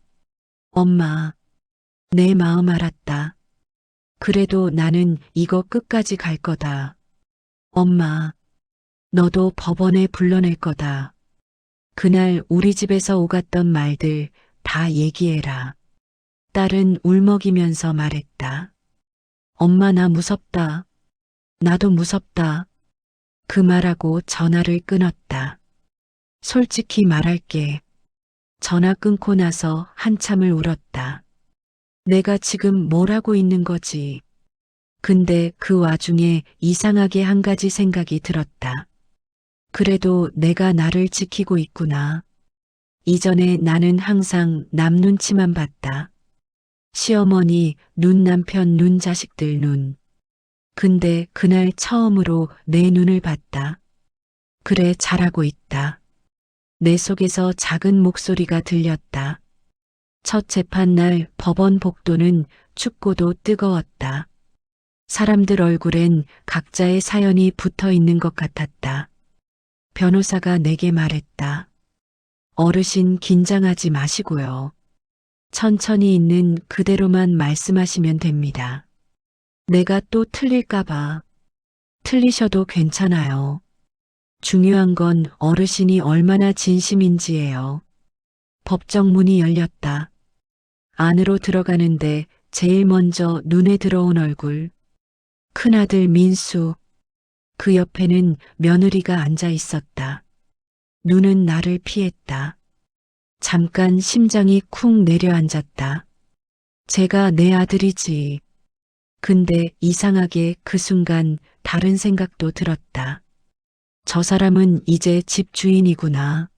엄마, 내 마음 알았다. 그래도 나는 이거 끝까지 갈 거다. 엄마, 너도 법원에 불러낼 거다. 그날 우리 집에서 오갔던 말들 다 얘기해라. 딸은 울먹이면서 말했다. 엄마 나 무섭다. 나도 무섭다. 그 말하고 전화를 끊었다. 솔직히 말할게. 전화 끊고 나서 한참을 울었다. 내가 지금 뭘 하고 있는 거지? 근데 그 와중에 이상하게 한 가지 생각이 들었다. 그래도 내가 나를 지키고 있구나. 이전에 나는 항상 남 눈치만 봤다. 시어머니 눈, 남편 눈, 자식들 눈. 근데 그날 처음으로 내 눈을 봤다. 그래, 잘하고 있다. 내 속에서 작은 목소리가 들렸다. 첫 재판날 법원 복도는 춥고도 뜨거웠다. 사람들 얼굴엔 각자의 사연이 붙어 있는 것 같았다. 변호사가 내게 말했다. 어르신 긴장하지 마시고요. 천천히 있는 그대로만 말씀하시면 됩니다. 내가 또 틀릴까봐. 틀리셔도 괜찮아요. 중요한 건 어르신이 얼마나 진심인지예요. 법정 문이 열렸다. 안으로 들어가는데 제일 먼저 눈에 들어온 얼굴. 큰아들 민수. 그 옆에는 며느리가 앉아 있었다. 눈은 나를 피했다. 잠깐 심장이 쿵 내려앉았다. 제가 내 아들이지. 근데 이상하게 그 순간 다른 생각도 들었다. 저 사람은 이제 집 주인이구나.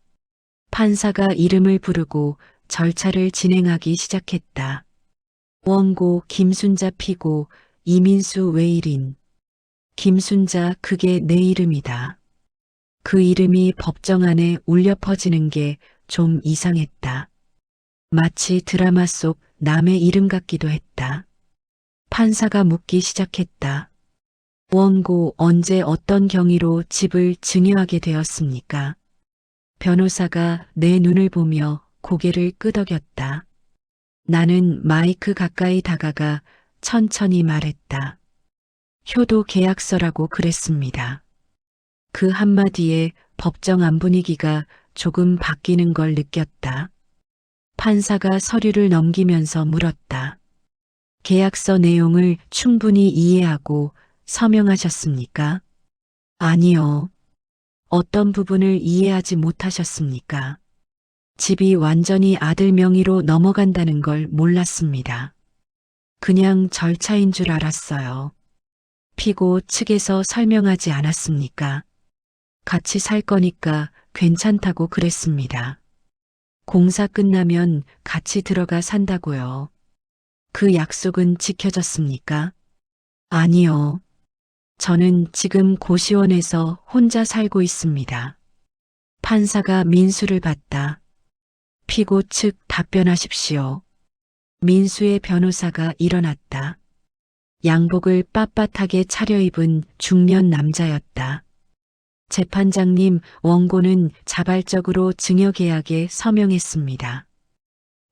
판사가 이름을 부르고 절차를 진행하기 시작했다. 원고 김순자 피고 이민수 외일인. 김순자 그게 내 이름이다. 그 이름이 법정 안에 울려 퍼지는 게 좀 이상했다. 마치 드라마 속 남의 이름 같기도 했다. 판사가 묻기 시작했다. 원고 언제 어떤 경위로 집을 증여하게 되었습니까? 변호사가 내 눈을 보며 고개를 끄덕였다. 나는 마이크 가까이 다가가 천천히 말했다. 효도 계약서라고 그랬습니다. 그 한마디에 법정 안 분위기가 조금 바뀌는 걸 느꼈다. 판사가 서류를 넘기면서 물었다. 계약서 내용을 충분히 이해하고 서명하셨습니까? 아니요. 어떤 부분을 이해하지 못하셨습니까? 집이 완전히 아들 명의로 넘어간다는 걸 몰랐습니다. 그냥 절차인 줄 알았어요. 피고 측에서 설명하지 않았습니까? 같이 살 거니까 괜찮다고 그랬습니다. 공사 끝나면 같이 들어가 산다고요. 그 약속은 지켜졌습니까? 아니요. 저는 지금 고시원에서 혼자 살고 있습니다. 판사가 민수를 봤다. 피고 측 답변하십시오. 민수의 변호사가 일어났다. 양복을 빳빳하게 차려입은 중년 남자였다. 재판장님, 원고는 자발적으로 증여계약에 서명했습니다.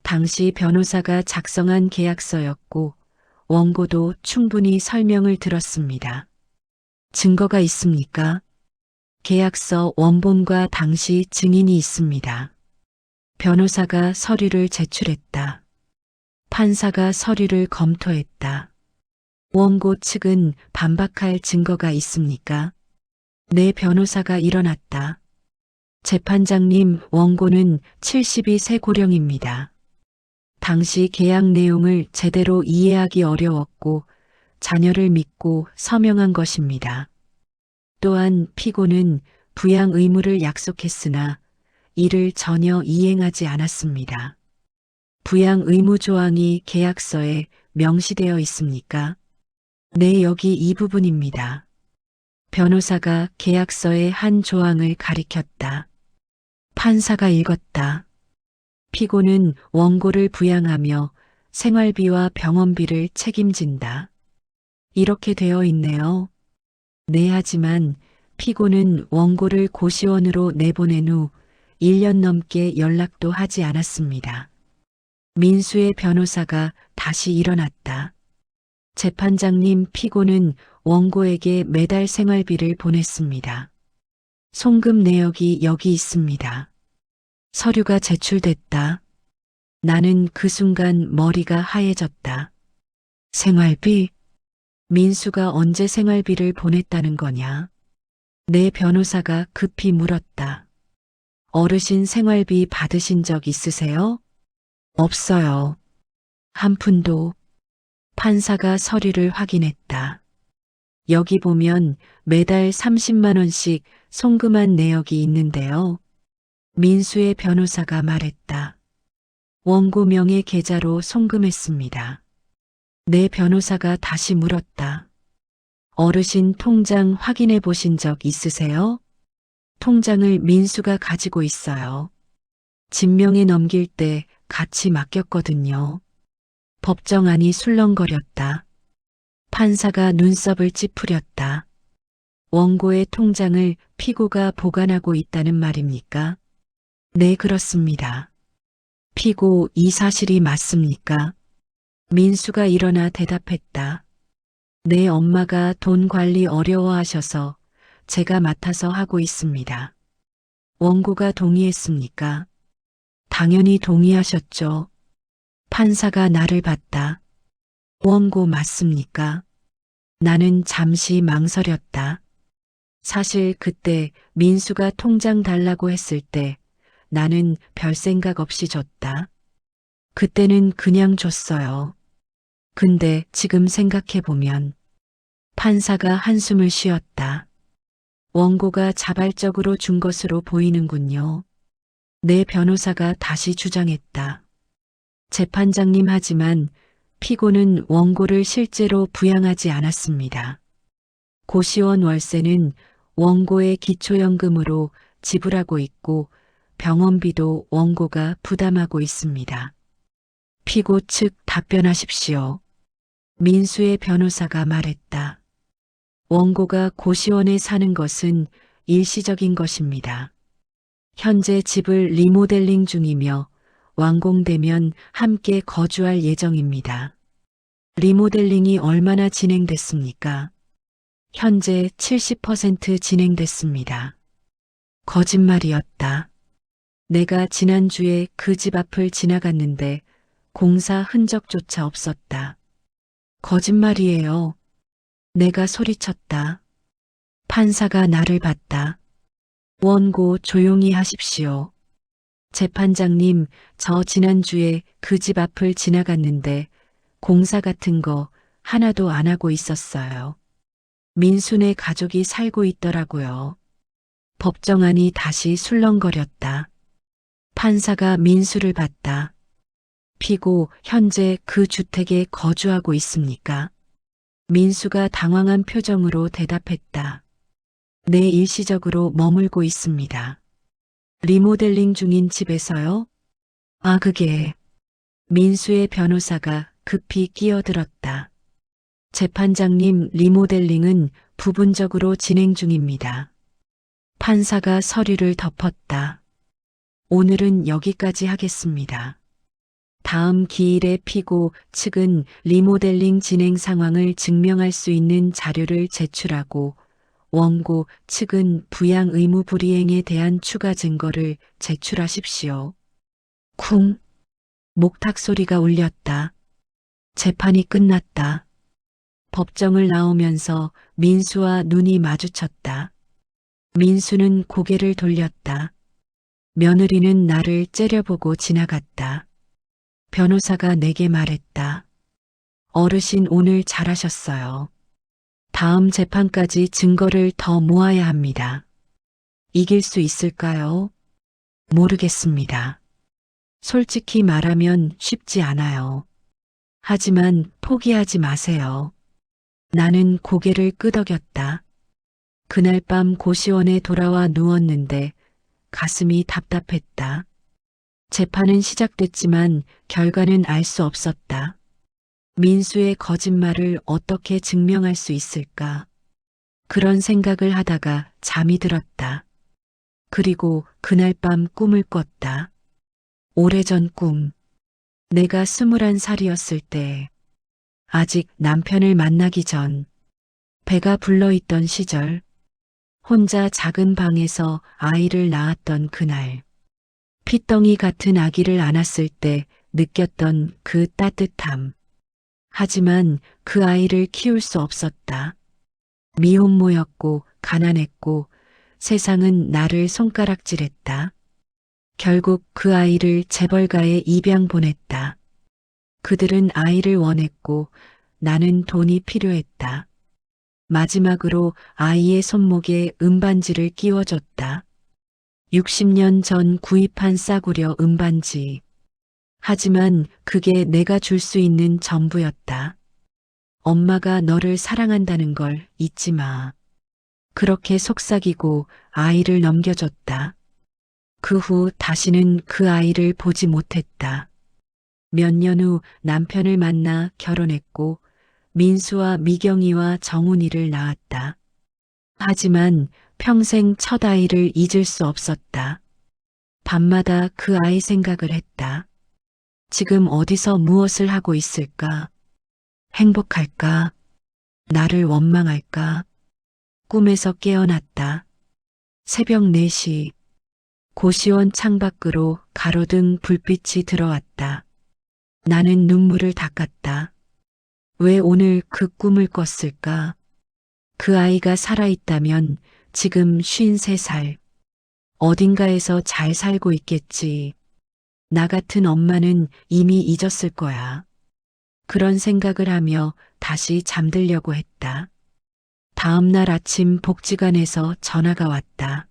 당시 변호사가 작성한 계약서였고 원고도 충분히 설명을 들었습니다. 증거가 있습니까? 계약서 원본과 당시 증인이 있습니다. 변호사가 서류를 제출했다. 판사가 서류를 검토했다. 원고 측은 반박할 증거가 있습니까? 내 변호사가 일어났다. 재판장님, 원고는 72세 고령입니다. 당시 계약 내용을 제대로 이해하기 어려웠고 자녀를 믿고 서명한 것입니다. 또한 피고는 부양 의무를 약속했으나 이를 전혀 이행하지 않았습니다. 부양 의무 조항이 계약서에 명시되어 있습니까? 네, 여기 이 부분입니다. 변호사가 계약서의 한 조항을 가리켰다. 판사가 읽었다. 피고는 원고를 부양하며 생활비와 병원비를 책임진다. 이렇게 되어 있네요. 네, 하지만 피고는 원고를 고시원으로 내보낸 후 1년 넘게 연락도 하지 않았습니다. 민수의 변호사가 다시 일어났다. 재판장님, 피고는 원고에게 매달 생활비를 보냈습니다. 송금 내역이 여기 있습니다. 서류가 제출됐다. 나는 그 순간 머리가 하얘졌다. 생활비? 민수가 언제 생활비를 보냈다는 거냐? 내 변호사가 급히 물었다. 어르신 생활비 받으신 적 있으세요? 없어요. 한 푼도. 판사가 서류를 확인했다. 여기 보면 매달 30만 원씩 송금한 내역이 있는데요. 민수의 변호사가 말했다. 원고 명의 계좌로 송금했습니다. 내 변호사가 다시 물었다. 어르신 통장 확인해 보신 적 있으세요? 통장을 민수가 가지고 있어요. 진명에 넘길 때 같이 맡겼거든요. 법정안이 술렁거렸다. 판사가 눈썹을 찌푸렸다. 원고의 통장을 피고가 보관하고 있다는 말입니까? 네, 그렇습니다. 피고, 이 사실이 맞습니까? 민수가 일어나 대답했다. 내 엄마가 돈 관리 어려워하셔서 제가 맡아서 하고 있습니다. 원고가 동의했습니까? 당연히 동의하셨죠. 판사가 나를 봤다. 원고 맞습니까? 나는 잠시 망설였다. 사실 그때 민수가 통장 달라고 했을 때 나는 별 생각 없이 줬다. 그때는 그냥 줬어요. 근데 지금 생각해보면 판사가 한숨을 쉬었다. 원고가 자발적으로 준 것으로 보이는군요. 내 변호사가 다시 주장했다. 재판장님, 하지만 피고는 원고를 실제로 부양하지 않았습니다. 고시원 월세는 원고의 기초연금으로 지불하고 있고 병원비도 원고가 부담하고 있습니다. 피고 측 답변하십시오. 민수의 변호사가 말했다. 원고가 고시원에 사는 것은 일시적인 것입니다. 현재 집을 리모델링 중이며 완공되면 함께 거주할 예정입니다. 리모델링이 얼마나 진행됐습니까? 현재 70% 진행됐습니다. 거짓말이었다. 내가 지난주에 그 집 앞을 지나갔는데 공사 흔적조차 없었다. 거짓말이에요. 내가 소리쳤다. 판사가 나를 봤다. 원고, 조용히 하십시오. 재판장님, 저 지난주에 그 집 앞을 지나갔는데 공사 같은 거 하나도 안 하고 있었어요. 민수네 가족이 살고 있더라고요. 법정안이 다시 술렁거렸다. 판사가 민수를 봤다. 피고, 현재 그 주택에 거주하고 있습니까? 민수가 당황한 표정으로 대답했다. 네, 일시적으로 머물고 있습니다. 리모델링 중인 집에서요? 아, 그게. 민수의 변호사가 급히 끼어들었다. 재판장님, 리모델링은 부분적으로 진행 중입니다. 판사가 서류를 덮었다. 오늘은 여기까지 하겠습니다. 다음 기일에 피고 측은 리모델링 진행 상황을 증명할 수 있는 자료를 제출하고 원고 측은 부양 의무 불이행에 대한 추가 증거를 제출하십시오. 쿵. 목탁 소리가 울렸다. 재판이 끝났다. 법정을 나오면서 민수와 눈이 마주쳤다. 민수는 고개를 돌렸다. 며느리는 나를 째려보고 지나갔다. 변호사가 내게 말했다. 어르신 오늘 잘하셨어요. 다음 재판까지 증거를 더 모아야 합니다. 이길 수 있을까요? 모르겠습니다. 솔직히 말하면 쉽지 않아요. 하지만 포기하지 마세요. 나는 고개를 끄덕였다. 그날 밤 고시원에 돌아와 누웠는데 가슴이 답답했다. 재판은 시작됐지만 결과는 알 수 없었다. 민수의 거짓말을 어떻게 증명할 수 있을까? 그런 생각을 하다가 잠이 들었다. 그리고 그날 밤 꿈을 꿨다. 오래전 꿈. 내가 21살이었을 때, 아직 남편을 만나기 전, 배가 불러있던 시절, 혼자 작은 방에서 아이를 낳았던 그날, 핏덩이 같은 아기를 안았을 때 느꼈던 그 따뜻함. 하지만 그 아이를 키울 수 없었다. 미혼모였고 가난했고 세상은 나를 손가락질했다. 결국 그 아이를 재벌가에 입양 보냈다. 그들은 아이를 원했고 나는 돈이 필요했다. 마지막으로 아이의 손목에 은반지를 끼워줬다. 60년 전 구입한 싸구려 은반지. 하지만 그게 내가 줄 수 있는 전부였다. 엄마가 너를 사랑한다는 걸 잊지 마. 그렇게 속삭이고 아이를 넘겨줬다. 그 후 다시는 그 아이를 보지 못했다. 몇 년 후 남편을 만나 결혼했고 민수와 미경이와 정훈이를 낳았다. 하지만 평생 첫 아이를 잊을 수 없었다. 밤마다 그 아이 생각을 했다. 지금 어디서 무엇을 하고 있을까? 행복할까? 나를 원망할까? 꿈에서 깨어났다. 새벽 4시. 고시원 창밖으로 가로등 불빛이 들어왔다. 나는 눈물을 닦았다. 왜 오늘 그 꿈을 꿨을까? 그 아이가 살아있다면 지금 53살. 어딘가에서 잘 살고 있겠지. 나 같은 엄마는 이미 잊었을 거야. 그런 생각을 하며 다시 잠들려고 했다. 다음 날 아침 복지관에서 전화가 왔다.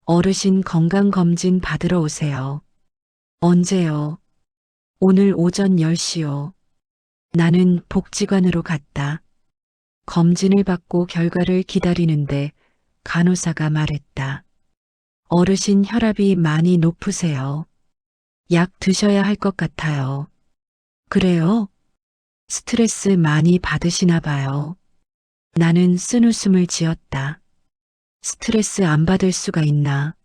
어르신 건강검진 받으러 오세요. 언제요? 오늘 오전 10시요. 나는 복지관으로 갔다. 검진을 받고 결과를 기다리는데 간호사가 말했다. 어르신 혈압이 많이 높으세요. 약 드셔야 할 것 같아요. 그래요? 스트레스 많이 받으시나 봐요. 나는 쓴웃음을 지었다. 스트레스 안 받을 수가 있나.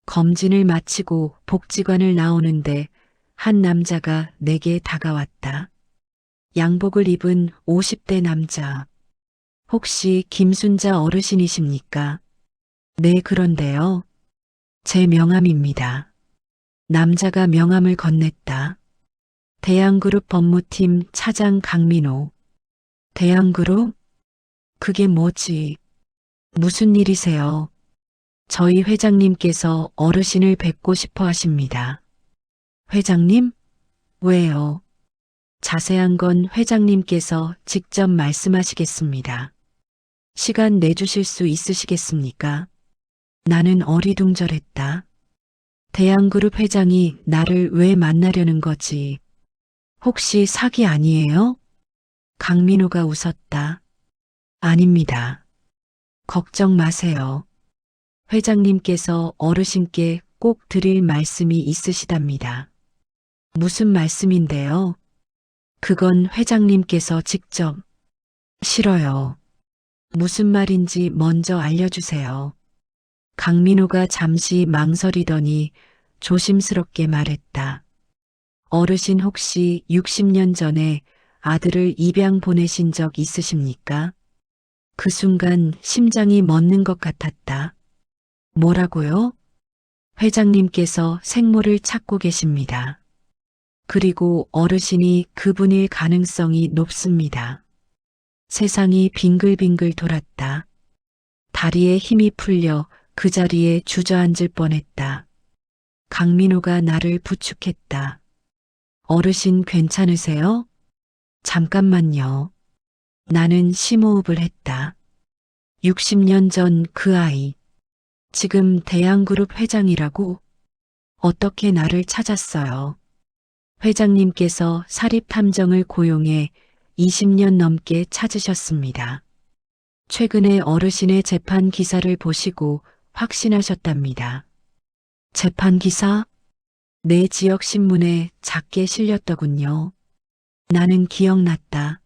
검진을 마치고 복지관을 나오는데 한 남자가 내게 다가왔다. 양복을 입은 50대 남자. 혹시 김순자 어르신이십니까? 네, 그런데요. 제 명함입니다. 남자가 명함을 건넸다. 대양그룹 법무팀 차장 강민호. 대양그룹? 그게 뭐지? 무슨 일이세요? 저희 회장님께서 어르신을 뵙고 싶어 하십니다. 회장님? 왜요? 자세한 건 회장님께서 직접 말씀하시겠습니다. 시간 내주실 수 있으시겠습니까? 나는 어리둥절했다. 대양그룹 회장이 나를 왜 만나려는 거지? 혹시 사기 아니에요? 강민호가 웃었다. 아닙니다. 걱정 마세요. 회장님께서 어르신께 꼭 드릴 말씀이 있으시답니다. 무슨 말씀인데요? 그건 회장님께서 직접. 싫어요. 무슨 말인지 먼저 알려주세요. 강민호가 잠시 망설이더니 조심스럽게 말했다. 어르신 혹시 60년 전에 아들을 입양 보내신 적 있으십니까? 그 순간 심장이 멎는 것 같았다. 뭐라고요? 회장님께서 생모를 찾고 계십니다. 그리고 어르신이 그분일 가능성이 높습니다. 세상이 빙글빙글 돌았다. 다리에 힘이 풀려 그 자리에 주저앉을 뻔했다. 강민호가 나를 부축했다. 어르신 괜찮으세요? 잠깐만요. 나는 심호흡을 했다. 60년 전 그 아이. 지금 대양그룹 회장이라고? 어떻게 나를 찾았어요? 회장님께서 사립탐정을 고용해 20년 넘게 찾으셨습니다. 최근에 어르신의 재판 기사를 보시고 확신하셨답니다. 재판 기사? 내 지역 신문에 작게 실렸더군요. 나는 기억났다.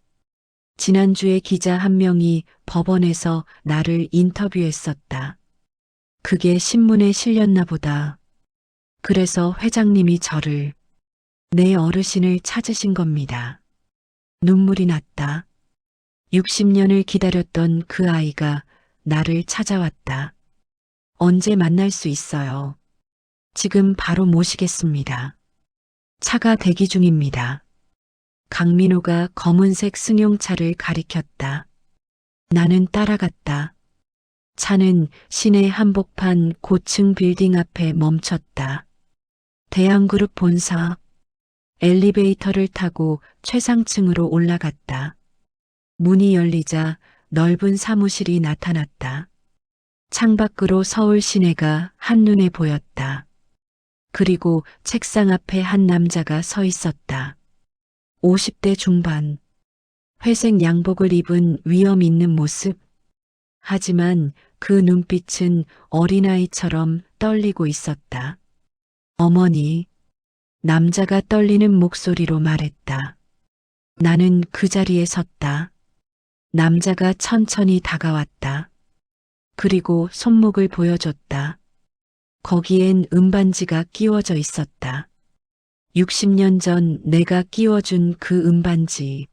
지난주에 기자 한 명이 법원에서 나를 인터뷰했었다. 그게 신문에 실렸나 보다. 그래서 회장님이 저를, 내 어르신을 찾으신 겁니다. 눈물이 났다. 60년을 기다렸던 그 아이가 나를 찾아왔다. 언제 만날 수 있어요? 지금 바로 모시겠습니다. 차가 대기 중입니다. 강민호가 검은색 승용차를 가리켰다. 나는 따라갔다. 차는 시내 한복판 고층 빌딩 앞에 멈췄다. 대양그룹 본사. 엘리베이터를 타고 최상층으로 올라갔다. 문이 열리자 넓은 사무실이 나타났다. 창밖으로 서울 시내가 한눈에 보였다. 그리고 책상 앞에 한 남자가 서 있었다. 50대 중반. 회색 양복을 입은 위험 있는 모습. 하지만 그 눈빛은 어린아이처럼 떨리고 있었다. 어머니. 남자가 떨리는 목소리로 말했다. 나는 그 자리에 섰다. 남자가 천천히 다가왔다. 그리고 손목을 보여줬다. 거기엔 은반지가 끼워져 있었다. 60년 전 내가 끼워준 그 은반지.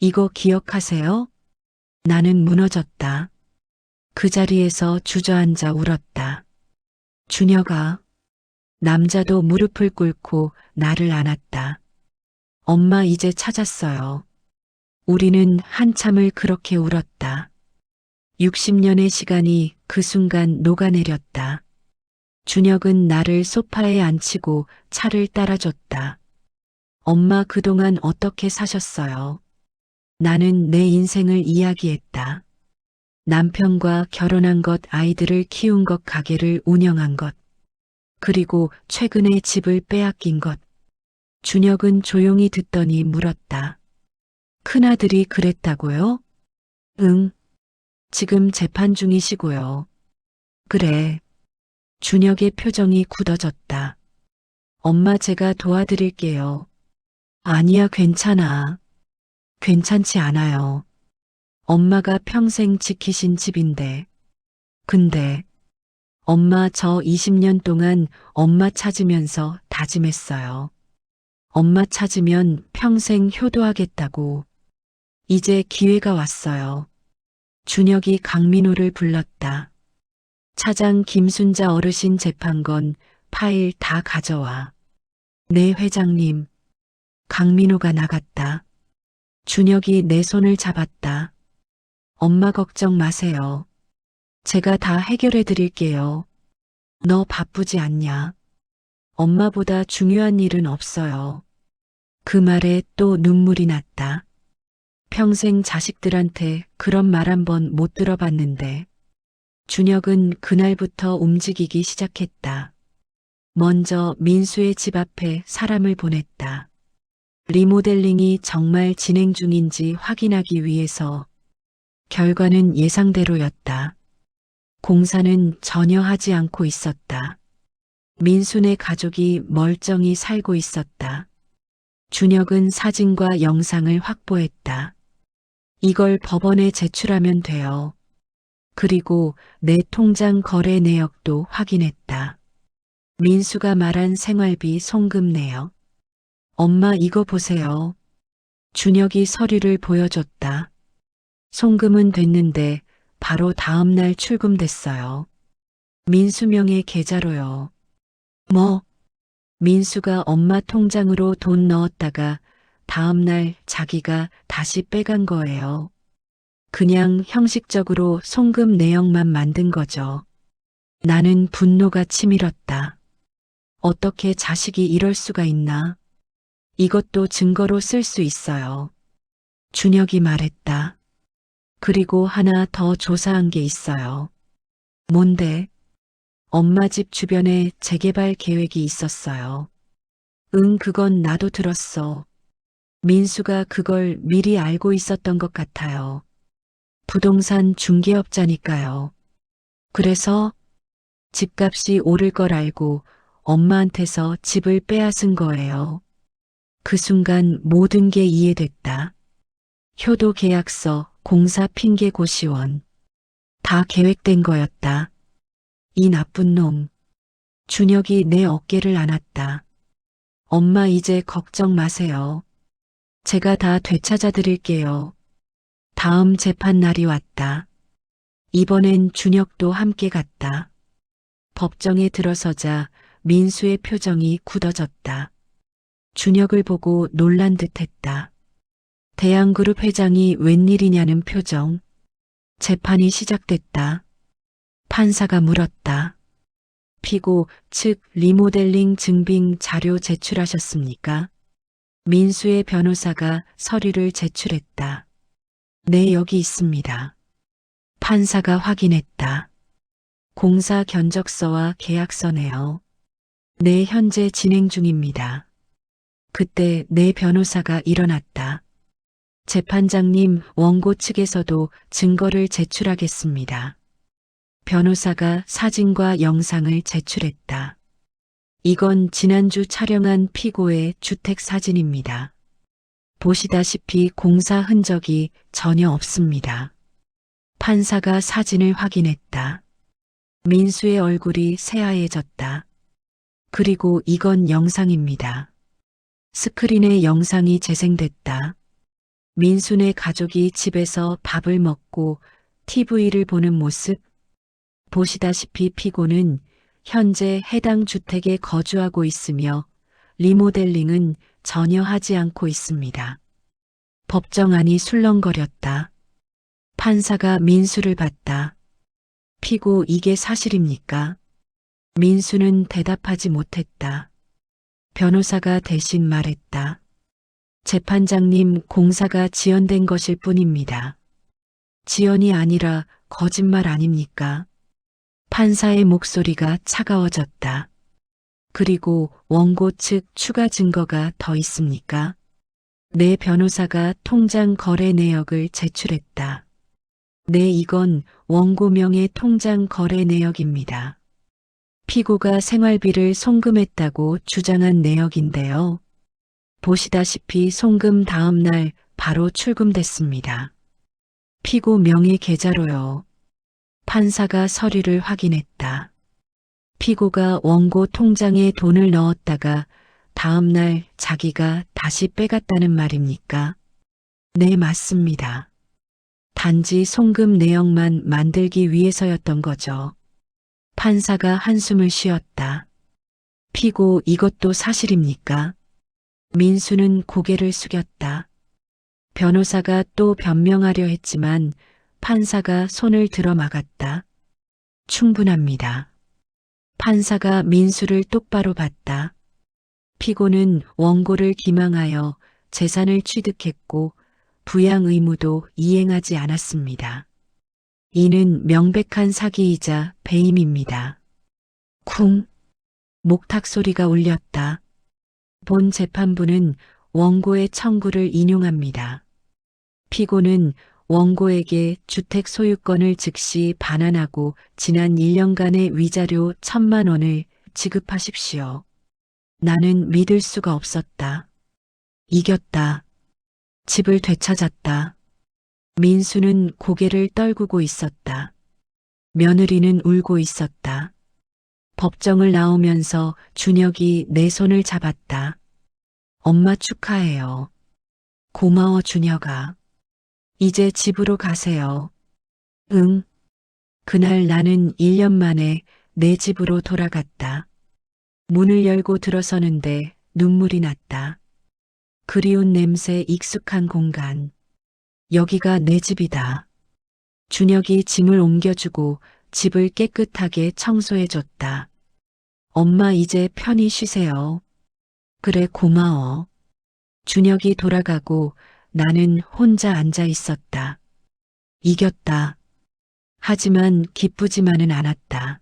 이거 기억하세요? 나는 무너졌다. 그 자리에서 주저앉아 울었다. 준혁아. 남자도 무릎을 꿇고 나를 안았다. 엄마 이제 찾았어요. 우리는 한참을 그렇게 울었다. 60년의 시간이 그 순간 녹아내렸다. 준혁은 나를 소파에 앉히고 차를 따라줬다. 엄마 그동안 어떻게 사셨어요? 나는 내 인생을 이야기했다. 남편과 결혼한 것, 아이들을 키운 것, 가게를 운영한 것. 그리고 최근에 집을 빼앗긴 것. 준혁은 조용히 듣더니 물었다. 큰아들이 그랬다고요? 응. 지금 재판 중이시고요. 그래. 준혁의 표정이 굳어졌다. 엄마 제가 도와드릴게요. 아니야 괜찮아. 괜찮지 않아요. 엄마가 평생 지키신 집인데. 근데 엄마 저 20년 동안 엄마 찾으면서 다짐했어요. 엄마 찾으면 평생 효도하겠다고. 이제 기회가 왔어요. 준혁이 강민호를 불렀다. 차장 김순자 어르신 재판건 파일 다 가져와. 네 회장님. 강민호가 나갔다. 준혁이 내 손을 잡았다. 엄마 걱정 마세요. 제가 다 해결해 드릴게요. 너 바쁘지 않냐? 엄마보다 중요한 일은 없어요. 그 말에 또 눈물이 났다. 평생 자식들한테 그런 말 한 번 못 들어봤는데. 준혁은 그날부터 움직이기 시작했다. 먼저 민수의 집 앞에 사람을 보냈다. 리모델링이 정말 진행 중인지 확인하기 위해서. 결과는 예상대로였다. 공사는 전혀 하지 않고 있었다. 민수네 가족이 멀쩡히 살고 있었다. 준혁은 사진과 영상을 확보했다. 이걸 법원에 제출하면 돼요. 그리고 내 통장 거래 내역도 확인했다. 민수가 말한 생활비 송금 내역. 엄마 이거 보세요. 준혁이 서류를 보여줬다. 송금은 됐는데 바로 다음 날 출금됐어요. 민수명의 계좌로요. 뭐? 민수가 엄마 통장으로 돈 넣었다가 다음 날 자기가 다시 빼간 거예요. 그냥 형식적으로 송금 내역만 만든 거죠. 나는 분노가 치밀었다. 어떻게 자식이 이럴 수가 있나? 이것도 증거로 쓸 수 있어요. 준혁이 말했다. 그리고 하나 더 조사한 게 있어요. 뭔데? 엄마 집 주변에 재개발 계획이 있었어요. 응, 그건 나도 들었어. 민수가 그걸 미리 알고 있었던 것 같아요. 부동산 중개업자니까요. 그래서 집값이 오를 걸 알고 엄마한테서 집을 빼앗은 거예요. 그 순간 모든 게 이해됐다. 효도 계약서, 공사 핑계 고시원. 다 계획된 거였다. 이 나쁜 놈. 준혁이 내 어깨를 안았다. 엄마 이제 걱정 마세요. 제가 다 되찾아 드릴게요. 다음 재판 날이 왔다. 이번엔 준혁도 함께 갔다. 법정에 들어서자 민수의 표정이 굳어졌다. 준혁을 보고 놀란 듯했다. 대양그룹 회장이 웬일이냐는 표정. 재판이 시작됐다. 판사가 물었다. 피고 측 리모델링 증빙 자료 제출하셨습니까? 민수의 변호사가 서류를 제출했다. 네, 여기 있습니다. 판사가 확인했다. 공사 견적서와 계약서네요. 네, 현재 진행 중입니다. 그때 내 변호사가 일어났다. 재판장님, 원고 측에서도 증거를 제출하겠습니다. 변호사가 사진과 영상을 제출했다. 이건 지난주 촬영한 피고의 주택 사진입니다. 보시다시피 공사 흔적이 전혀 없습니다. 판사가 사진을 확인했다. 민수의 얼굴이 새하얘졌다. 그리고 이건 영상입니다. 스크린에 영상이 재생됐다. 민수네 가족이 집에서 밥을 먹고 TV를 보는 모습. 보시다시피 피고는 현재 해당 주택에 거주하고 있으며 리모델링은 전혀 하지 않고 있습니다. 법정 안이 술렁거렸다. 판사가 민수를 봤다. 피고 이게 사실입니까? 민수는 대답하지 못했다. 변호사가 대신 말했다. 재판장님, 공사가 지연된 것일 뿐입니다. 지연이 아니라 거짓말 아닙니까? 판사의 목소리가 차가워졌다. 그리고 원고 측 추가 증거가 더 있습니까? 내 변호사가 통장 거래 내역을 제출했다. 네, 이건 원고명의 통장 거래 내역입니다. 피고가 생활비를 송금했다고 주장한 내역인데요. 보시다시피 송금 다음 날 바로 출금됐습니다. 피고 명의 계좌로요. 판사가 서류를 확인했다. 피고가 원고 통장에 돈을 넣었다가 다음 날 자기가 다시 빼갔다는 말입니까? 네, 맞습니다. 단지 송금 내역만 만들기 위해서였던 거죠. 판사가 한숨을 쉬었다. 피고 이것도 사실입니까? 민수는 고개를 숙였다. 변호사가 또 변명하려 했지만 판사가 손을 들어 막았다. 충분합니다. 판사가 민수를 똑바로 봤다. 피고는 원고를 기망하여 재산을 취득했고 부양 의무도 이행하지 않았습니다. 이는 명백한 사기이자 배임입니다. 쿵! 목탁 소리가 울렸다. 본 재판부는 원고의 청구를 인용합니다. 피고는 원고에게 주택 소유권을 즉시 반환하고 지난 1년간의 위자료 1,000만 원을 지급하십시오. 나는 믿을 수가 없었다. 이겼다. 집을 되찾았다. 민수는 고개를 떨구고 있었다. 며느리는 울고 있었다. 법정을 나오면서 준혁이 내 손을 잡았다. 엄마 축하해요. 고마워 준혁아. 이제 집으로 가세요. 응. 그날 나는 1년 만에 내 집으로 돌아갔다. 문을 열고 들어서는데 눈물이 났다. 그리운 냄새, 익숙한 공간. 여기가 내 집이다. 준혁이 짐을 옮겨주고 집을 깨끗하게 청소해줬다. 엄마 이제 편히 쉬세요. 그래 고마워. 준혁이 돌아가고 나는 혼자 앉아 있었다. 이겼다. 하지만 기쁘지만은 않았다.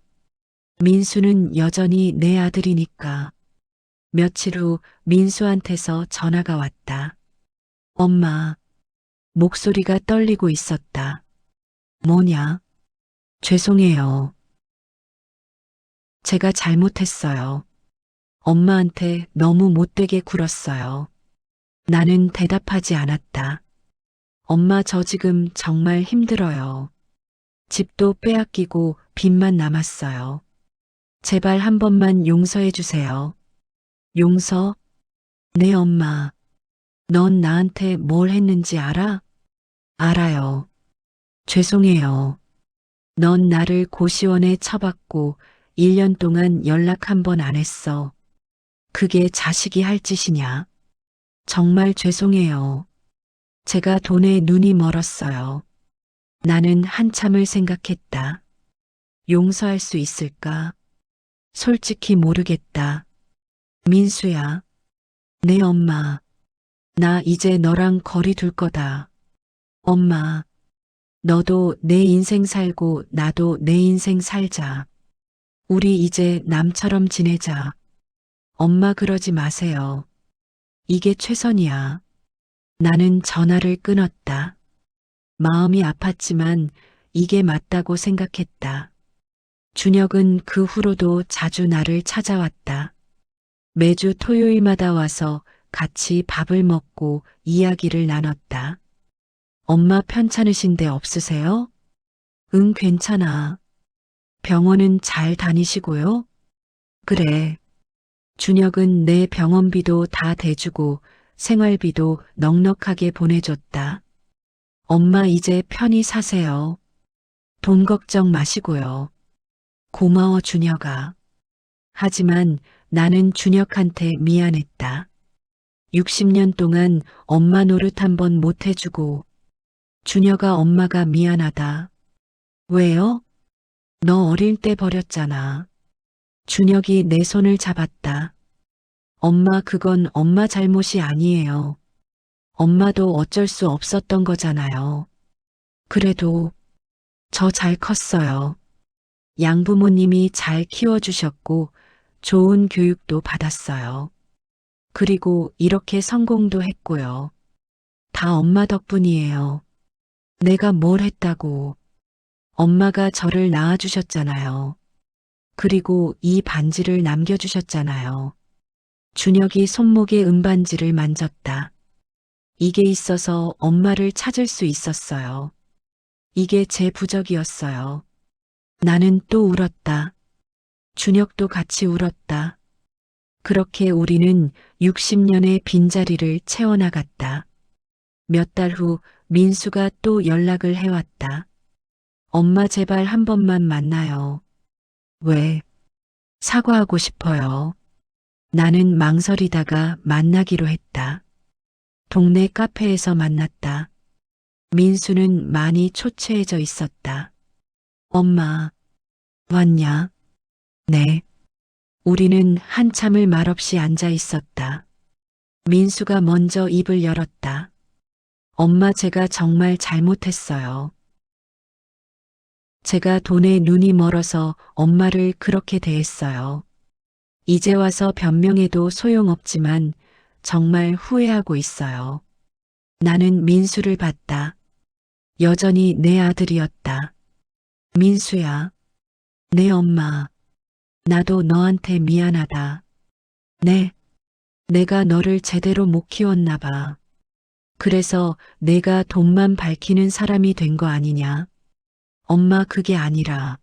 민수는 여전히 내 아들이니까. 며칠 후 민수한테서 전화가 왔다. 엄마, 목소리가 떨리고 있었다. 뭐냐? 죄송해요. 제가 잘못했어요. 엄마한테 너무 못되게 굴었어요. 나는 대답하지 않았다. 엄마 저 지금 정말 힘들어요. 집도 빼앗기고 빚만 남았어요. 제발 한 번만 용서해 주세요. 용서? 네 엄마. 넌 나한테 뭘 했는지 알아? 알아요. 죄송해요. 넌 나를 고시원에 처박고 1년 동안 연락 한 번 안 했어. 그게 자식이 할 짓이냐? 정말 죄송해요. 제가 돈에 눈이 멀었어요. 나는 한참을 생각했다. 용서할 수 있을까? 솔직히 모르겠다. 민수야, 내 엄마. 나 이제 너랑 거리 둘 거다. 엄마, 너도 내 인생 살고 나도 내 인생 살자. 우리 이제 남처럼 지내자. 엄마 그러지 마세요. 이게 최선이야. 나는 전화를 끊었다. 마음이 아팠지만 이게 맞다고 생각했다. 준혁은 그 후로도 자주 나를 찾아왔다. 매주 토요일마다 와서 같이 밥을 먹고 이야기를 나눴다. 엄마 편찮으신 데 없으세요? 응, 괜찮아. 병원은 잘 다니시고요? 그래. 준혁은 내 병원비도 다 대주고 생활비도 넉넉하게 보내줬다. 엄마 이제 편히 사세요. 돈 걱정 마시고요. 고마워 준혁아. 하지만 나는 준혁한테 미안했다. 60년 동안 엄마 노릇 한 번 못 해주고. 준혁아 엄마가 미안하다. 왜요? 너 어릴 때 버렸잖아. 준혁이 내 손을 잡았다. 엄마 그건 엄마 잘못이 아니에요. 엄마도 어쩔 수 없었던 거잖아요. 그래도 저 잘 컸어요. 양부모님이 잘 키워주셨고 좋은 교육도 받았어요. 그리고 이렇게 성공도 했고요. 다 엄마 덕분이에요. 내가 뭘 했다고. 엄마가 저를 낳아주셨잖아요. 그리고 이 반지를 남겨주셨잖아요. 준혁이 손목에 은반지를 만졌다. 이게 있어서 엄마를 찾을 수 있었어요. 이게 제 부적이었어요. 나는 또 울었다. 준혁도 같이 울었다. 그렇게 우리는 60년의 빈자리를 채워나갔다. 몇 달 후 민수가 또 연락을 해왔다. 엄마 제발 한 번만 만나요. 왜? 사과하고 싶어요. 나는 망설이다가 만나기로 했다. 동네 카페에서 만났다. 민수는 많이 초췌해져 있었다. 엄마, 왔냐? 네. 우리는 한참을 말없이 앉아 있었다. 민수가 먼저 입을 열었다. 엄마 제가 정말 잘못했어요. 제가 돈에 눈이 멀어서 엄마를 그렇게 대했어요. 이제 와서 변명해도 소용없지만 정말 후회하고 있어요. 나는 민수를 봤다. 여전히 내 아들이었다. 민수야, 내 엄마, 나도 너한테 미안하다. 네, 내가 너를 제대로 못 키웠나 봐. 그래서 내가 돈만 밝히는 사람이 된 거 아니냐? 엄마 그게 아니라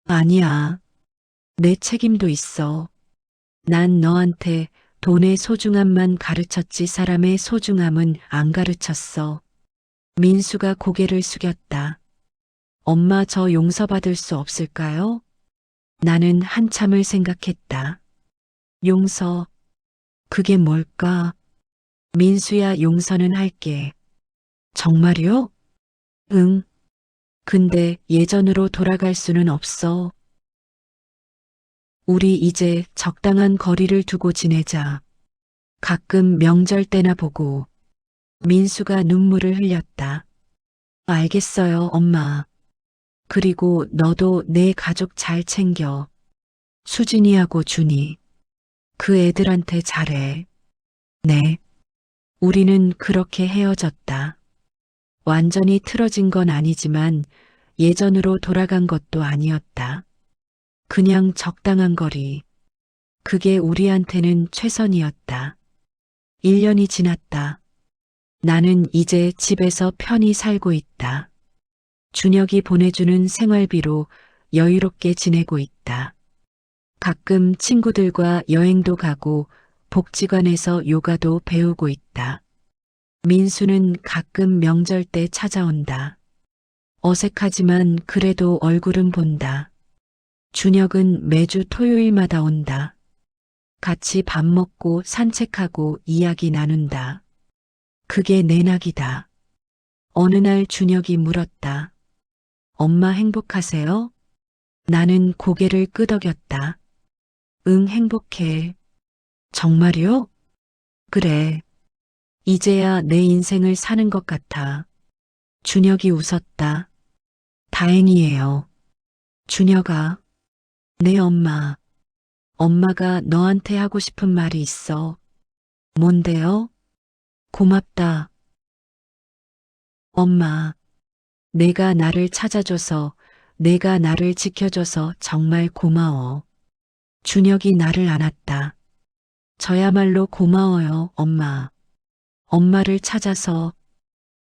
아니야. 내 책임도 있어. 난 너한테 돈의 소중함만 가르쳤지 사람의 소중함은 안 가르쳤어. 민수가 고개를 숙였다. 엄마 저 용서받을 수 없을까요? 나는 한참을 생각했다. 용서, 그게 뭘까? 민수야 용서는 할게. 정말요? 응. 근데 예전으로 돌아갈 수는 없어. 우리 이제 적당한 거리를 두고 지내자. 가끔 명절 때나 보고. 민수가 눈물을 흘렸다. 알겠어요, 엄마. 그리고 너도 내 가족 잘 챙겨. 수진이하고 준이. 그 애들한테 잘해. 네. 우리는 그렇게 헤어졌다. 완전히 틀어진 건 아니지만 예전으로 돌아간 것도 아니었다. 그냥 적당한 거리. 그게 우리한테는 최선이었다. 1년이 지났다. 나는 이제 집에서 편히 살고 있다. 준혁이 보내주는 생활비로 여유롭게 지내고 있다. 가끔 친구들과 여행도 가고 복지관에서 요가도 배우고 있다. 민수는 가끔 명절 때 찾아온다. 어색하지만 그래도 얼굴은 본다. 준혁은 매주 토요일마다 온다. 같이 밥 먹고 산책하고 이야기 나눈다. 그게 내 낙이다. 어느 날 준혁이 물었다. 엄마 행복하세요? 나는 고개를 끄덕였다. 응, 행복해. 정말요? 그래. 이제야 내 인생을 사는 것 같아. 준혁이 웃었다. 다행이에요. 준혁아, 내 엄마. 엄마가 너한테 하고 싶은 말이 있어. 뭔데요? 고맙다. 엄마, 내가 나를 찾아줘서, 내가 나를 지켜줘서 정말 고마워. 준혁이 나를 안았다. 저야말로 고마워요, 엄마. 엄마를 찾아서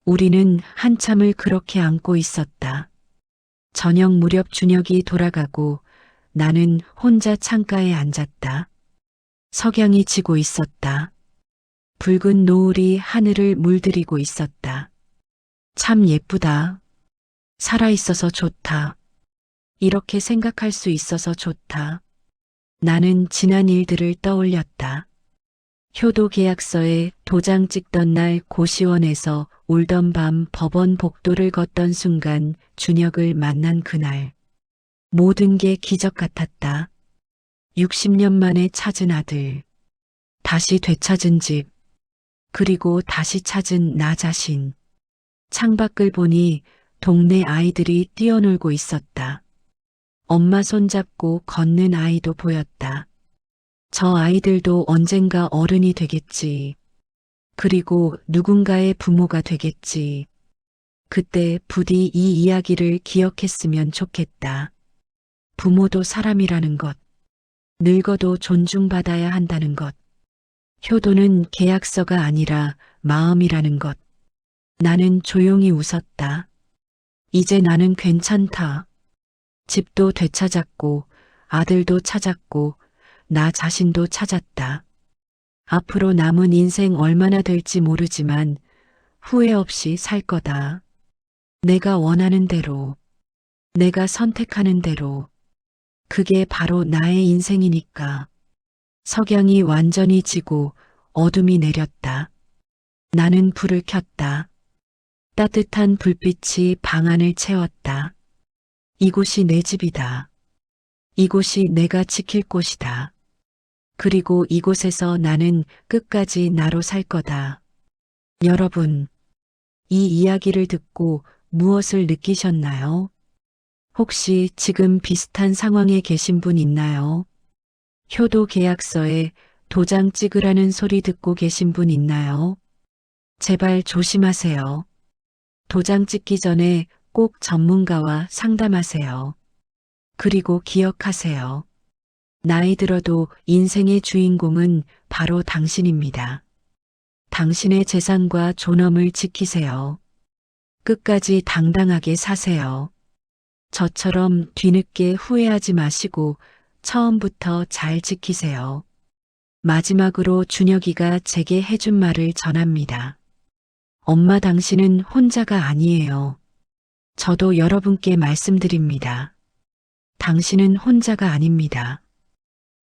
우리는 한참을 그렇게 안고 있었다. 저녁 무렵 준혁이 돌아가고 나는 혼자 창가에 앉았다. 석양이 지고 있었다. 붉은 노을이 하늘을 물들이고 있었다. 참 예쁘다. 살아있어서 좋다. 이렇게 생각할 수 있어서 좋다. 나는 지난 일들을 떠올렸다. 효도 계약서에 도장 찍던 날 고시원에서 울던 밤 법원 복도를 걷던 순간 준혁을 만난 그날. 모든 게 기적 같았다. 60년 만에 찾은 아들. 다시 되찾은 집. 그리고 다시 찾은 나 자신. 창밖을 보니 동네 아이들이 뛰어놀고 있었다. 엄마 손잡고 걷는 아이도 보였다. 저 아이들도 언젠가 어른이 되겠지. 그리고 누군가의 부모가 되겠지. 그때 부디 이 이야기를 기억했으면 좋겠다. 부모도 사람이라는 것. 늙어도 존중받아야 한다는 것. 효도는 계약서가 아니라 마음이라는 것. 나는 조용히 웃었다. 이제 나는 괜찮다. 집도 되찾았고, 아들도 찾았고, 나 자신도 찾았다. 앞으로 남은 인생 얼마나 될지 모르지만 후회 없이 살 거다. 내가 원하는 대로, 내가 선택하는 대로. 그게 바로 나의 인생이니까. 석양이 완전히 지고 어둠이 내렸다. 나는 불을 켰다. 따뜻한 불빛이 방 안을 채웠다. 이곳이 내 집이다. 이곳이 내가 지킬 곳이다. 그리고 이곳에서 나는 끝까지 나로 살 거다. 여러분, 이 이야기를 듣고 무엇을 느끼셨나요? 혹시 지금 비슷한 상황에 계신 분 있나요? 효도 계약서에 도장 찍으라는 소리 듣고 계신 분 있나요? 제발 조심하세요. 도장 찍기 전에 꼭 전문가와 상담하세요. 그리고 기억하세요. 나이 들어도 인생의 주인공은 바로 당신입니다. 당신의 재산과 존엄을 지키세요. 끝까지 당당하게 사세요. 저처럼 뒤늦게 후회하지 마시고 처음부터 잘 지키세요. 마지막으로 준혁이가 제게 해준 말을 전합니다. 엄마, 당신은 혼자가 아니에요. 저도 여러분께 말씀드립니다. 당신은 혼자가 아닙니다.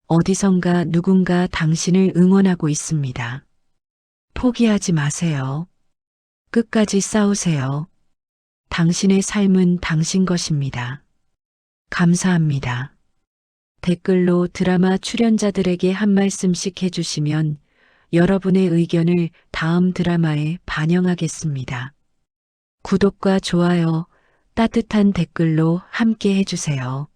어디선가 누군가 당신을 응원하고 있습니다. 포기하지 마세요. 끝까지 싸우세요. 당신의 삶은 당신 것입니다. 감사합니다. 댓글로 드라마 출연자들에게 한 말씀씩 해주시면 여러분의 의견을 다음 드라마에 반영하겠습니다. 구독과 좋아요, 따뜻한 댓글로 함께 해주세요.